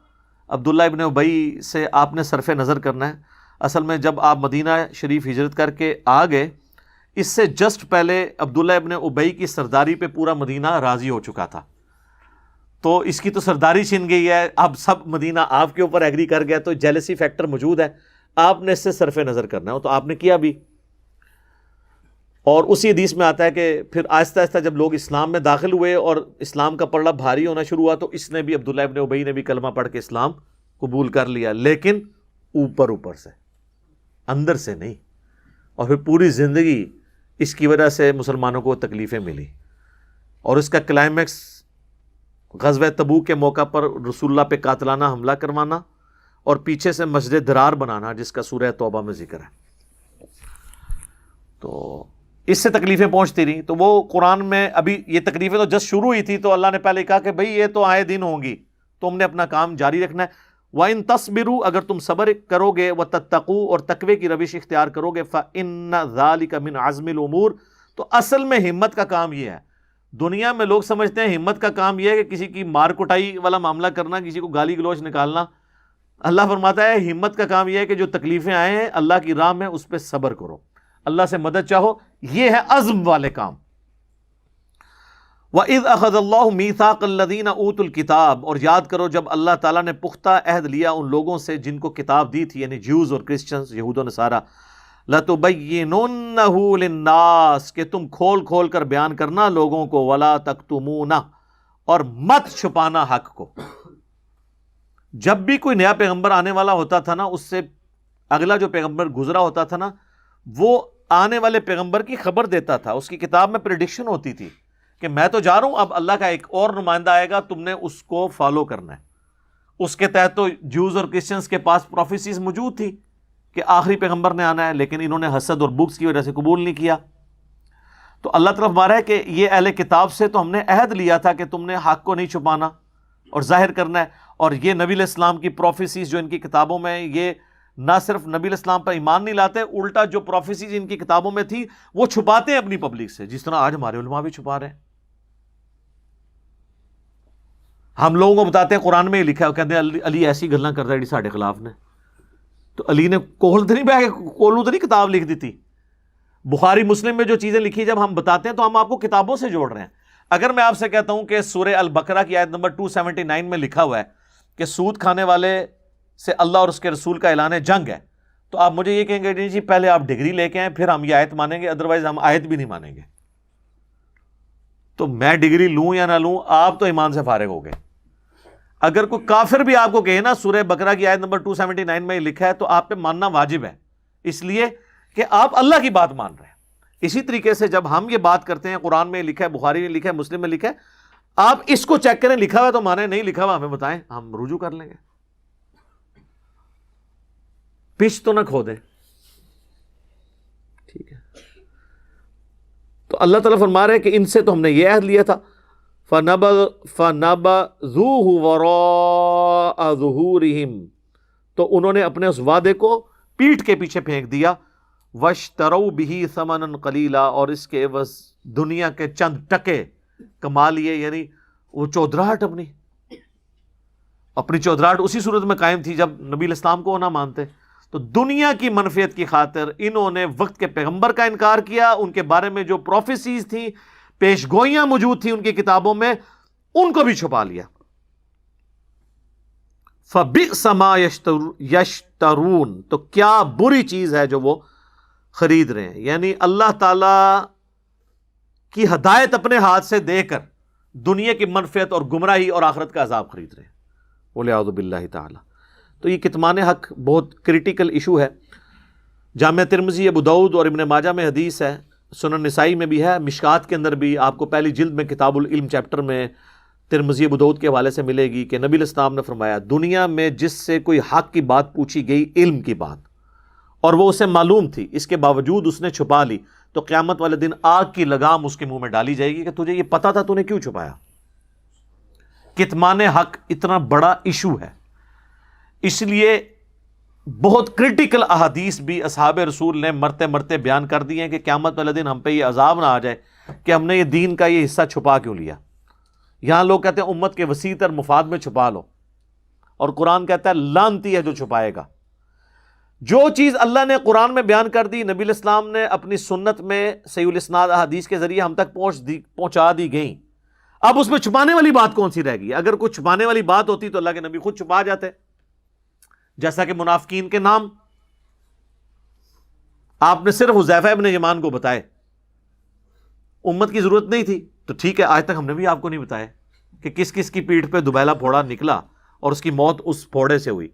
عبداللہ ابن ابی سے آپ نے صرف نظر کرنا ہے، اصل میں جب آپ مدینہ شریف ہجرت کر کے آ گئے، اس سے جسٹ پہلے عبداللہ ابن ابی کی سرداری پہ پورا مدینہ راضی ہو چکا تھا، تو اس کی تو سرداری چھن گئی ہے، اب سب مدینہ آپ کے اوپر ایگری کر گیا، تو جیلسی فیکٹر موجود ہے، آپ نے اس سے صرف نظر کرنا ہے، تو آپ نے کیا بھی۔ اور اسی حدیث میں آتا ہے کہ پھر آہستہ آہستہ جب لوگ اسلام میں داخل ہوئے اور اسلام کا پلڑا بھاری ہونا شروع ہوا، تو اس نے بھی، عبداللہ ابن ابی نے بھی کلمہ پڑھ کے اسلام قبول کر لیا، لیکن اوپر سے، اندر سے نہیں، اور پھر پوری زندگی اس کی وجہ سے مسلمانوں کو تکلیفیں ملی، اور اس کا کلائمیکس غزوہ تبوک کے موقع پر رسول اللہ پہ قاتلانہ حملہ کروانا اور پیچھے سے مسجد درار بنانا، جس کا سورہ توبہ میں ذکر ہے۔ تو اس سے تکلیفیں پہنچتی رہیں، تو وہ قرآن میں ابھی یہ تکلیفیں تو جسٹ شروع ہوئی تھی، تو اللہ نے پہلے کہا کہ بھئی یہ تو آئے دن ہوں گی، تم نے اپنا کام جاری رکھنا ہے۔ وَإِن تَصْبِرُوا، اگر تم صبر کرو گے، وَتَتَّقُوا، اور تقوی کی روش اختیار کرو گے، فَإِنَّ ذَلِكَ مِنْ عَزْمِ الْأُمُورِ، تو اصل میں ہمت کا کام یہ ہے۔ دنیا میں لوگ سمجھتے ہیں ہمت کا کام یہ ہے کہ کسی کی مار کٹائی والا معاملہ کرنا، کسی کو گالی گلوچ نکالنا۔ اللہ فرماتا ہے ہمت کا کام یہ ہے کہ جو تکلیفیں آئے ہیں اللہ کی راہ میں اس پہ صبر کرو، اللہ سے مدد چاہو، یہ ہے عزم والے کام۔ وَإِذْ أَخَذَ اللَّهُ مِيثَاقَ الَّذِينَ أُوتُوا الْكِتَابَ، اور یاد کرو جب اللہ تعالیٰ نے پختہ عہد لیا ان لوگوں سے جن کو کتاب دی تھی، یعنی جیوز اور کرسچنز، یہود و نصارہ، لَتُبَيِّنُنَّهُ لِلنَّاسِ کہ تم کھول کھول کر بیان کرنا لوگوں کو، وَلَا تَكْتُمُونَ اور مت چھپانا حق کو۔ جب بھی کوئی نیا پیغمبر آنے والا ہوتا تھا نا، اس سے اگلا جو پیغمبر گزرا ہوتا تھا نا، وہ آنے والے پیغمبر کی خبر دیتا تھا، اس کی کتاب میں پریڈکشن ہوتی تھی کہ میں تو جا رہا ہوں، اب اللہ کا ایک اور نمائندہ آئے گا، تم نے اس کو فالو کرنا ہے۔ اس کے تحت تو جوز اور کرسچنز کے پاس پروفیسیز موجود تھی کہ آخری پیغمبر نے آنا ہے، لیکن انہوں نے حسد اور بغض کی وجہ سے قبول نہیں کیا۔ تو اللہ طرف ہمارا ہے کہ یہ اہل کتاب سے تو ہم نے عہد لیا تھا کہ تم نے حق کو نہیں چھپانا اور ظاہر کرنا ہے، اور یہ نبی علیہ السلام کی پروفیسیز جو ان کی کتابوں میں، یہ نہ صرف نبی علیہ السلام پر ایمان نہیں لاتے، الٹا جو پروفیسیز ان کی کتابوں میں تھی وہ چھپاتے ہیں اپنی پبلک سے، جس طرح آج ہمارے علماء بھی چھپا رہے ہیں۔ ہم لوگوں کو بتاتے ہیں قرآن میں یہ لکھا ہے، کہتے ہیں علی ایسی گلاں کرتا ہے جی ساڈے خلاف نے، تو علی نے کولوں تو نہیں کتاب لکھ دی تھی۔ بخاری مسلم میں جو چیزیں لکھی جب ہم بتاتے ہیں تو ہم آپ کو کتابوں سے جوڑ رہے ہیں۔ اگر میں آپ سے کہتا ہوں کہ سورہ البقرہ کی آیت نمبر 279 میں لکھا ہوا ہے کہ سود کھانے والے سے اللہ اور اس کے رسول کا اعلان جنگ ہے، تو آپ مجھے یہ کہیں گے جی پہلے آپ ڈگری لے کے آئیں پھر ہم یہ آیت مانیں گے، ادروائز ہم آیت بھی نہیں مانیں گے۔ تو میں ڈگری لوں یا نہ لوں، آپ تو ایمان سے فارغ ہو گئے۔ اگر کوئی کافر بھی آپ کو کہے نا سورہ بقرہ کی آیت نمبر 279 میں لکھا ہے، تو آپ پہ ماننا واجب ہے، اس لیے کہ آپ اللہ کی بات مان رہے ہیں۔ اسی طریقے سے جب ہم یہ بات کرتے ہیں، قرآن میں لکھا ہے، بخاری میں لکھا ہے، مسلم میں لکھا ہے، آپ اس کو چیک کریں، لکھا ہوا ہے تو مانیں، نہیں لکھا ہوا ہمیں بتائیں، ہم رجوع کر لیں گے، پچ تو نہ کھو دیں۔ ٹھیک ہے، تو اللہ تعالیٰ فرما رہے ہیں کہ ان سے تو ہم نے یہ عہد لیا تھا، فَنَبَذُوهُ وَرَاءَ ظُهُورِهِمْ تو انہوں نے اپنے اس وعدے کو پیٹھ کے پیچھے پھینک دیا، وَاشْتَرَوْا بِهِ ثَمَنًا قَلِيلًا اور اس کے عوض دنیا کے چند ٹکے کما لیے، یعنی وہ چودراہٹ اپنی چودراہٹ اسی صورت میں قائم تھی جب نبی الاسلام کو نہ مانتے، تو دنیا کی منفیت کی خاطر انہوں نے وقت کے پیغمبر کا انکار کیا، ان کے بارے میں جو پروفیسیز تھیں، پیش گوئیاں موجود تھیں ان کی کتابوں میں، ان کو بھی چھپا لیا۔ فَبِئْسَ مَا يَشْتَرُونَ تو کیا بری چیز ہے جو وہ خرید رہے ہیں، یعنی اللہ تعالی کی ہدایت اپنے ہاتھ سے دے کر دنیا کی منفیت اور گمراہی اور آخرت کا عذاب خرید رہے ہیں، وَلِعَوْذُ بِاللَّهِ تعالی۔ تو یہ کتمان حق بہت کریٹیکل ایشو ہے۔ جامعہ ترمذی، ابو داؤد اور ابن ماجہ میں حدیث ہے، سنن نسائی میں بھی ہے، مشکات کے اندر بھی آپ کو پہلی جلد میں کتاب العلم چیپٹر میں ترمذی ابو داؤد کے حوالے سے ملے گی کہ نبی علیہ السلام نے فرمایا، دنیا میں جس سے کوئی حق کی بات پوچھی گئی، علم کی بات، اور وہ اسے معلوم تھی، اس کے باوجود اس نے چھپا لی، تو قیامت والے دن آگ کی لگام اس کے منہ میں ڈالی جائے گی کہ تجھے یہ پتا تھا، تو نے کیوں چھپایا۔ کتمان حق اتنا بڑا ایشو ہے، اس لیے بہت کرٹیکل احادیث بھی اصحاب رسول نے مرتے مرتے بیان کر دی ہیں کہ قیامت والے دن ہم پہ یہ عذاب نہ آ جائے کہ ہم نے یہ دین کا یہ حصہ چھپا کیوں لیا۔ یہاں لوگ کہتے ہیں امت کے وسیع تر مفاد میں چھپا لو، اور قرآن کہتا ہے لعنتی ہے جو چھپائے گا۔ جو چیز اللہ نے قرآن میں بیان کر دی، نبی علیہ السلام نے اپنی سنت میں صحیح الاسناد احادیث کے ذریعے ہم تک پہنچا دی گئیں، اب اس میں چھپانے والی بات کون سی رہ گئی؟ اگر کوئی چھپانے والی بات ہوتی تو اللہ کے نبی خود چھپا جاتے، جیسا کہ منافقین کے نام آپ نے صرف حذیفہ ابن یمان کو بتائے، امت کی ضرورت نہیں تھی، تو ٹھیک ہے، آج تک ہم نے بھی آپ کو نہیں بتایا کہ کس کس کی پیٹھ پہ دبیلا پھوڑا نکلا اور اس کی موت اس پھوڑے سے ہوئی۔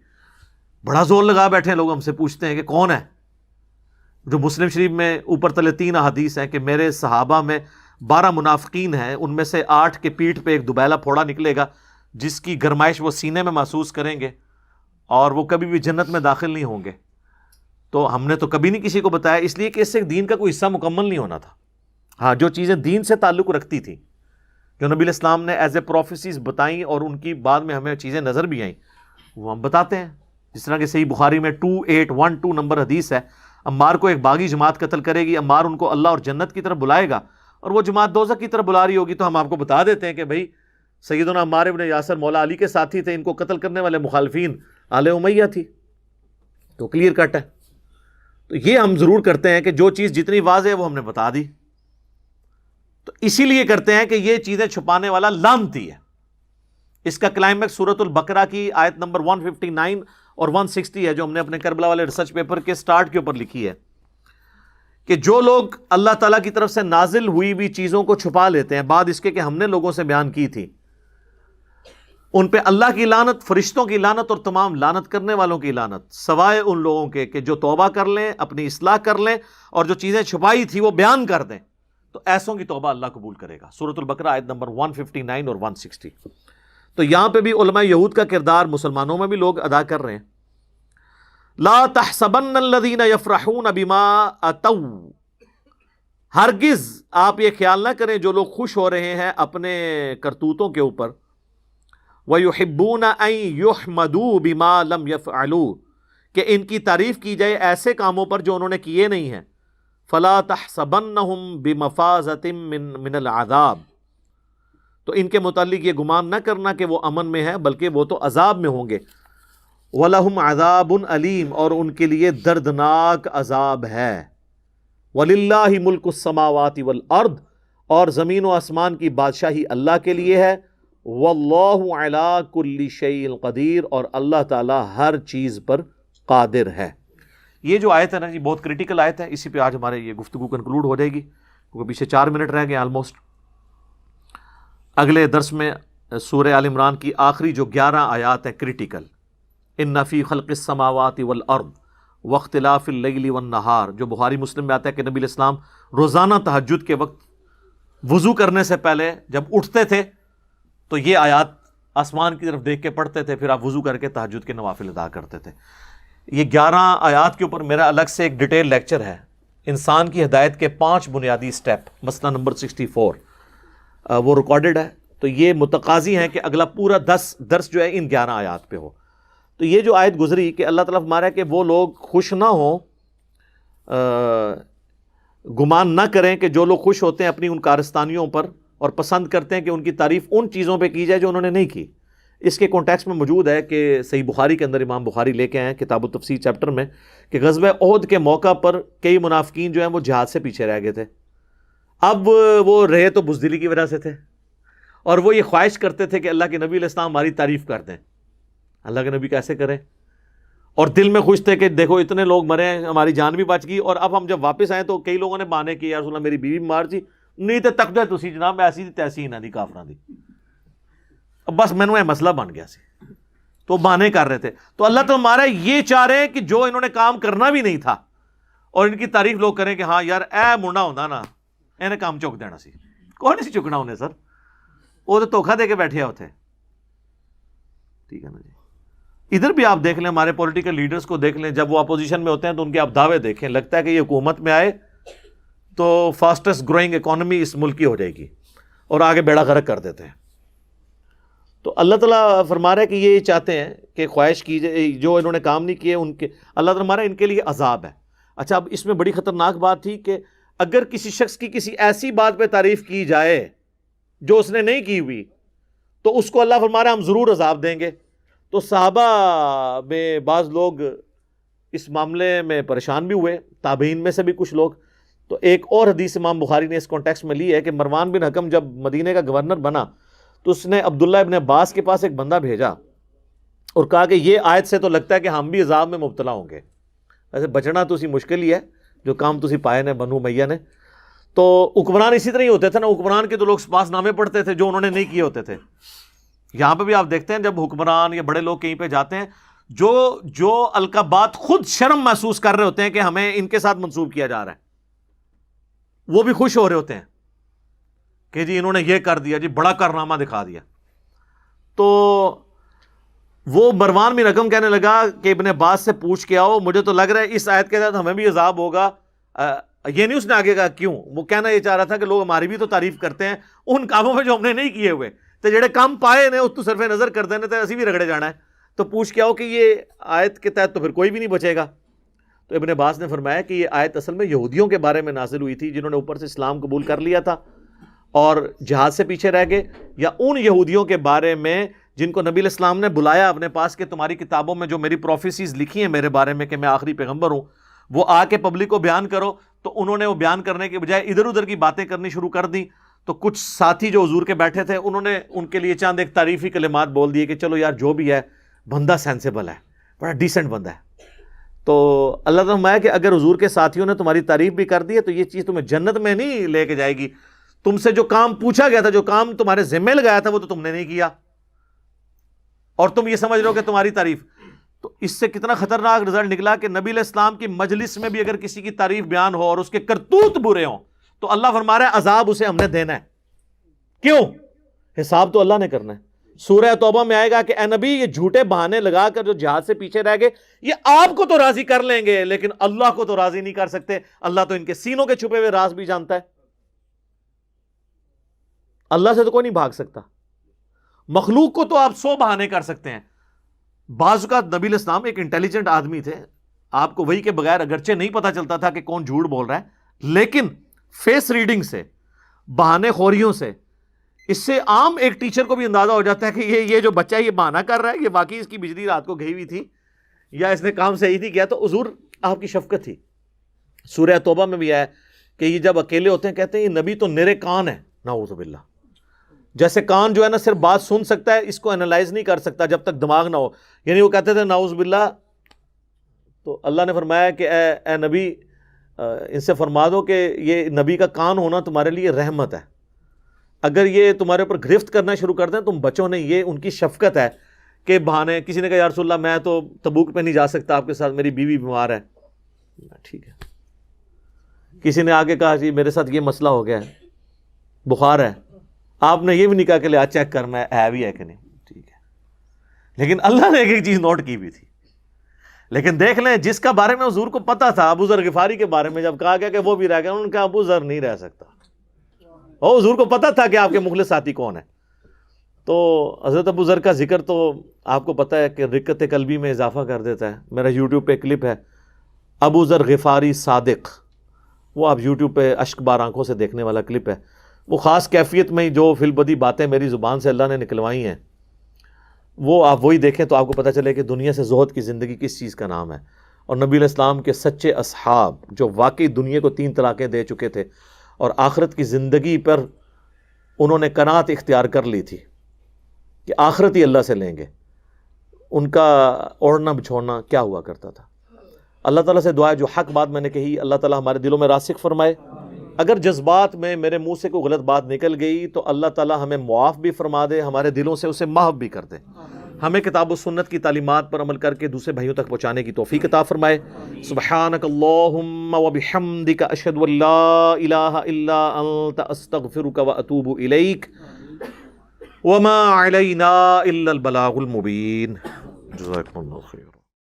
بڑا زور لگا بیٹھے ہیں لوگ، ہم سے پوچھتے ہیں کہ کون ہے؟ جو مسلم شریف میں اوپر تلے 3 احادیث ہیں کہ میرے صحابہ میں 12 منافقین ہیں، ان میں سے 8 کے پیٹھ پہ ایک دبیلا پھوڑا نکلے گا جس کی گرمائش وہ سینے میں محسوس کریں گے، اور وہ کبھی بھی جنت میں داخل نہیں ہوں گے۔ تو ہم نے تو کبھی نہیں کسی کو بتایا، اس لیے کہ اس سے دین کا کوئی حصہ مکمل نہیں ہونا تھا۔ ہاں، جو چیزیں دین سے تعلق رکھتی تھی، جو نبی علیہ السلام نے ایز اے پروفیسیز بتائیں اور ان کی بعد میں ہمیں چیزیں نظر بھی آئیں، وہ ہم بتاتے ہیں۔ جس طرح کہ صحیح بخاری میں 2812 نمبر حدیث ہے، عمار کو ایک باغی جماعت قتل کرے گی، عمار ان کو اللہ اور جنت کی طرف بلائے گا، اور وہ جماعت دوزخ کی طرف بلا رہی ہوگی، تو ہم آپ کو بتا دیتے ہیں کہ بھائی سیدنا عمار ابن یاسر مولا علی کے ساتھی تھے، ان کو قتل کرنے والے مخالفین آل امیہ تھی، تو کلیئر کٹ ہے۔ تو یہ ہم ضرور کرتے ہیں کہ جو چیز جتنی واضح ہے وہ ہم نے بتا دی، تو اسی لیے کرتے ہیں کہ یہ چیزیں چھپانے والا لعنتی ہے۔ اس کا کلائمیکس سورۃ البقرہ کی آیت نمبر 159 اور 160 ہے، جو ہم نے اپنے کربلا والے ریسرچ پیپر کے سٹارٹ کے اوپر لکھی ہے کہ جو لوگ اللہ تعالیٰ کی طرف سے نازل ہوئی بھی چیزوں کو چھپا لیتے ہیں بعد اس کے کہ ہم نے لوگوں سے بیان کی تھی، ان پہ اللہ کی لعنت، فرشتوں کی لعنت اور تمام لعنت کرنے والوں کی لعنت، سوائے ان لوگوں کے کہ جو توبہ کر لیں، اپنی اصلاح کر لیں اور جو چیزیں چھپائی تھی وہ بیان کر دیں، تو ایسوں کی توبہ اللہ قبول کرے گا۔ سورۃ البقرہ آیت نمبر 159 اور 160۔ تو یہاں پہ بھی علماء یہود کا کردار مسلمانوں میں بھی لوگ ادا کر رہے ہیں۔ لا تحسبن الذین یفرحون بما اتوا، ہرگز آپ یہ خیال نہ کریں جو لوگ خوش ہو رہے ہیں اپنے کرتوتوں کے اوپر، وَيُحِبُّونَ أَن يُحْمَدُوا بِمَا لَمْ يَفْعَلُوا، کہ ان کی تعریف کی جائے ایسے کاموں پر جو انہوں نے کیے نہیں ہیں، فَلَا تَحْسَبَنَّهُمْ بِمَفَازَةٍ مِّنَ الْعَذَابِ، تو ان کے متعلق یہ گمان نہ کرنا کہ وہ امن میں ہے، بلکہ وہ تو عذاب میں ہوں گے۔ وَلَهُمْ عَذَابٌ أَلِيمٌ، اور ان کے لیے دردناک عذاب ہے۔ وَلِلَّهِ مُلْكُ السَّمَاوَاتِ وَالْأَرْضِ، اور زمین و آسمان کی بادشاہی اللہ کے لیے ہے۔ واللہ علی کل شیء قدیر، اور اللہ تعالی ہر چیز پر قادر ہے۔ یہ جو آیت ہے نا جی بہت کریٹیکل آیت ہے، اسی پہ آج ہمارے یہ گفتگو کنکلوڈ ہو جائے گی کیونکہ پیچھے 4 منٹ رہ گئے آلموسٹ۔ اگلے درس میں سورہ آل عمران کی آخری جو 11 آیات ہیں کریٹیکل، ان فی خلق السماوات والارض واختلاف اللیل والنہار، جو بخاری مسلم میں آتا ہے کہ نبی علیہ السلام روزانہ تہجد کے وقت وضو کرنے سے پہلے جب اٹھتے تھے تو یہ آیات آسمان کی طرف دیکھ کے پڑھتے تھے، پھر آپ وضو کر کے تہجد کے نوافل ادا کرتے تھے۔ یہ 11 آیات کے اوپر میرا الگ سے ایک ڈیٹیل لیکچر ہے، انسان کی ہدایت کے 5 بنیادی سٹیپ، مسئلہ نمبر 64، وہ ریکارڈڈ ہے۔ تو یہ متقاضی ہیں کہ اگلا پورا درس جو ہے ان 11 آیات پہ ہو۔ تو یہ جو آیت گزری کہ اللہ تعالیٰ فرما رہا ہے کہ وہ لوگ خوش نہ ہوں، گمان نہ کریں کہ جو لوگ خوش ہوتے ہیں اپنی ان کارستانیوں پر اور پسند کرتے ہیں کہ ان کی تعریف ان چیزوں پہ کی جائے جو انہوں نے نہیں کی۔ اس کے کانٹیکسٹ میں موجود ہے کہ صحیح بخاری کے اندر امام بخاری لے کے آئے کتاب التفسیر چیپٹر میں کہ غزوہ احد کے موقع پر کئی منافقین جو ہیں وہ جہاد سے پیچھے رہ گئے تھے۔ اب وہ رہے تو بزدلی کی وجہ سے تھے، اور وہ یہ خواہش کرتے تھے کہ اللہ کے نبی علیہ السلام ہماری تعریف کر دیں۔ اللہ کے نبی کیسے کریں؟ اور دل میں خوش تھے کہ دیکھو اتنے لوگ مرے ہیں، ہماری جان بھی بچ گئی، اور اب ہم جب واپس آئے تو کئی لوگوں نے بہانے کیے، یا رسول اللہ میری بیوی بیمار تھی، نہیں تو تک دے تسی جناب ایسی تھی تیسی نہ دی کافراں دی، اب بس مینوں یہ مسئلہ بن گیا سی، تو بہانے کر رہے تھے۔ تو اللہ تو ہمارا یہ چاہ رہے ہیں کہ جو انہوں نے کام کرنا بھی نہیں تھا اور ان کی تعریف لوگ کریں کہ ہاں یار اے منڈا ہوندا نا انہیں کام چک دینا سی، کون سی چکنا انہیں سر، وہ تو دھوکھا دے کے بیٹھے ہوتے۔ ٹھیک ہے نا جی۔ ادھر بھی آپ دیکھ لیں ہمارے پولیٹیکل لیڈرز کو دیکھ لیں، جب وہ اپوزیشن میں ہوتے ہیں تو ان کے آپ دعوے دیکھیں، لگتا ہے کہ یہ حکومت میں آئے تو فاسٹسٹ گروئنگ اکانومی اس ملک کی ہو جائے گی، اور آگے بیڑا غرق کر دیتے ہیں۔ تو اللہ تعالیٰ فرما رہا ہے کہ یہ چاہتے ہیں کہ خواہش کی جائے جو انہوں نے کام نہیں کیے، ان کے اللہ تعالیٰ فرما رہا ہے ان کے لیے عذاب ہے۔ اچھا، اب اس میں بڑی خطرناک بات تھی کہ اگر کسی شخص کی کسی ایسی بات پہ تعریف کی جائے جو اس نے نہیں کی ہوئی تو اس کو اللہ فرما رہا ہے ہم ضرور عذاب دیں گے۔ تو صحابہ میں بعض لوگ اس معاملے میں پریشان بھی ہوئے، تابعین میں سے بھی کچھ لوگ۔ تو ایک اور حدیث امام بخاری نے اس کانٹیکسٹ میں لی ہے کہ مروان بن حکم جب مدینے کا گورنر بنا تو اس نے عبداللہ ابن عباس کے پاس ایک بندہ بھیجا اور کہا کہ یہ آیت سے تو لگتا ہے کہ ہم بھی عذاب میں مبتلا ہوں گے، ایسے بچنا تو اسی مشکل ہی ہے جو کام تسی پائے نے بنو امیہ نے۔ تو حکمران اسی طرح ہی ہوتے تھے نا، حکمران کے تو لوگ پاس نامے پڑھتے تھے جو انہوں نے نہیں کیے ہوتے تھے۔ یہاں پہ بھی آپ دیکھتے ہیں جب حکمران یا بڑے لوگ کہیں پہ جاتے ہیں جو القابات خود شرم محسوس کر رہے ہوتے ہیں کہ ہمیں ان کے ساتھ منسوب کیا جا رہا ہے، وہ بھی خوش ہو رہے ہوتے ہیں کہ جی انہوں نے یہ کر دیا، جی بڑا کارنامہ دکھا دیا۔ تو وہ مروان بن حکم کہنے لگا کہ ابن عباس سے پوچھ کے آؤ، مجھے تو لگ رہا ہے اس آیت کے ساتھ ہمیں بھی عذاب ہوگا۔ یہ نہیں اس نے آگے کہا کیوں، وہ کہنا یہ چاہ رہا تھا کہ لوگ ہماری بھی تو تعریف کرتے ہیں ان کاموں میں جو ہم نے نہیں کیے ہوئے، تو جڑے کام پائے نے اس تو صرف نظر کر دینے تھے، اسی بھی رگڑے جانا ہے۔ تو پوچھ کے آؤ کہ یہ آیت کے تحت تو پھر کوئی بھی نہیں بچے گا۔ تو ابن عباس نے فرمایا کہ یہ آیت اصل میں یہودیوں کے بارے میں نازل ہوئی تھی جنہوں نے اوپر سے اسلام قبول کر لیا تھا اور جہاد سے پیچھے رہ گئے، یا ان یہودیوں کے بارے میں جن کو نبی علیہ السلام نے بلایا اپنے پاس کہ تمہاری کتابوں میں جو میری پروفیسیز لکھی ہیں میرے بارے میں کہ میں آخری پیغمبر ہوں وہ آ کے پبلک کو بیان کرو، تو انہوں نے وہ بیان کرنے کے بجائے ادھر ادھر کی باتیں کرنی شروع کر دیں۔ تو کچھ ساتھی جو حضور کے بیٹھے تھے انہوں نے ان کے لیے چاند ایک تعریفی کلمات بول دیے کہ چلو یار جو بھی ہے بندہ سینسیبل ہے، بڑا ڈیسنٹ بندہ ہے۔ تو اللہ تعالیٰ فرمایا کہ اگر حضور کے ساتھیوں نے تمہاری تعریف بھی کر دی ہے تو یہ چیز تمہیں جنت میں نہیں لے کے جائے گی. تم سے جو کام پوچھا گیا تھا, جو کام تمہارے ذمہ لگایا تھا, وہ تو تم نے نہیں کیا, اور تم یہ سمجھ رہے ہو کہ تمہاری تعریف. تو اس سے کتنا خطرناک رزلٹ نکلا کہ نبی علیہ السلام کی مجلس میں بھی اگر کسی کی تعریف بیان ہو اور اس کے کرتوت برے ہوں تو اللہ فرما رہا ہے عذاب اسے ہم نے دینا ہے. کیوں؟ حساب تو اللہ نے کرنا ہے. سورہ توبہ میں آئے گا کہ اے نبی یہ جھوٹے بہانے لگا کر جو جہاد سے پیچھے رہ گئے یہ آپ کو تو راضی کر لیں گے لیکن اللہ کو تو راضی نہیں کر سکتے. اللہ تو ان کے سینوں کے چھپے ہوئے راز بھی جانتا ہے. اللہ سے تو کوئی نہیں بھاگ سکتا. مخلوق کو تو آپ 100 بہانے کر سکتے ہیں. بعض اوقات نبی علیہ السلام ایک انٹیلیجنٹ آدمی تھے, آپ کو وہی کے بغیر اگرچہ نہیں پتا چلتا تھا کہ کون جھوٹ بول رہا ہے, لیکن فیس ریڈنگ سے, بہانے خوریوں سے, اس سے عام ایک ٹیچر کو بھی اندازہ ہو جاتا ہے کہ یہ جو بچہ یہ بہانہ کر رہا ہے یہ واقعی اس کی بجلی رات کو گئی ہوئی تھی یا اس نے کام صحیح نہیں کیا. تو حضور آپ کی شفقت تھی. سورہ توبہ میں بھی آیا کہ یہ جب اکیلے ہوتے ہیں کہتے ہیں یہ نبی تو نرے کان ہے, نعوذ باللہ. جیسے کان جو ہے نا صرف بات سن سکتا ہے, اس کو انالائز نہیں کر سکتا جب تک دماغ نہ ہو. یعنی وہ کہتے تھے نعوذ باللہ. تو اللہ نے فرمایا کہ اے نبی ان سے فرما دو کہ یہ نبی کا کان ہونا تمہارے لیے رحمت ہے. اگر یہ تمہارے اوپر گرفت کرنا شروع کر دیں تم بچو نہیں. یہ ان کی شفقت ہے کہ بہانے. کسی نے کہا یا رسول اللہ میں تو تبوک پہ نہیں جا سکتا آپ کے ساتھ, میری بیوی بیمار ہے. ٹھیک ہے. کسی نے آگے کہا جی میرے ساتھ یہ مسئلہ ہو گیا ہے, بخار ہے. آپ نے یہ بھی نہیں کہا کہ لیا چیک کرنا ہے بھی ہے کہ نہیں. ٹھیک ہے. لیکن اللہ نے ایک چیز نوٹ کی بھی تھی. لیکن دیکھ لیں جس کا بارے میں حضور کو پتا تھا, ابو ذر غفاری کے بارے میں جب کہا گیا کہ وہ بھی رہ گیا, انہوں نے کہا ابو ذر نہیں رہ سکتا. اور حضور کو پتا تھا کہ آپ کے مخلص ساتھی کون ہے. تو حضرت ابو ذر کا ذکر تو آپ کو پتا ہے کہ رقت قلبی میں اضافہ کر دیتا ہے. میرا یوٹیوب پہ کلپ ہے ابو ذر غفاری صادق, وہ آپ یوٹیوب پہ اشک بار آنکھوں سے دیکھنے والا کلپ ہے. وہ خاص کیفیت میں جو فی البدی باتیں میری زبان سے اللہ نے نکلوائی ہیں وہ آپ وہی دیکھیں تو آپ کو پتہ چلے کہ دنیا سے زہد کی زندگی کس چیز کا نام ہے. اور نبی علیہ السلام کے سچے اصحاب جو واقعی دنیا کو 3 طلاقیں دے چکے تھے اور آخرت کی زندگی پر انہوں نے قناعت اختیار کر لی تھی کہ آخرت ہی اللہ سے لیں گے, ان کا اوڑھنا بچھوڑنا کیا ہوا کرتا تھا. اللہ تعالیٰ سے دعا ہے جو حق بات میں نے کہی اللہ تعالیٰ ہمارے دلوں میں راسخ فرمائے. اگر جذبات میں میرے منہ سے کوئی غلط بات نکل گئی تو اللہ تعالیٰ ہمیں معاف بھی فرما دے, ہمارے دلوں سے اسے محو بھی کر دے. ہمیں کتاب و سنت کی تعلیمات پر عمل کر کے دوسرے بھائیوں تک پہنچانے کی توفیق عطا فرمائے. سبحانک اللہم و بحمدک اشہد ان لا الہ الا انت استغفرک و اتوب الیک وما علینا الا البلاغ المبین. جزاکم اللہ خیر.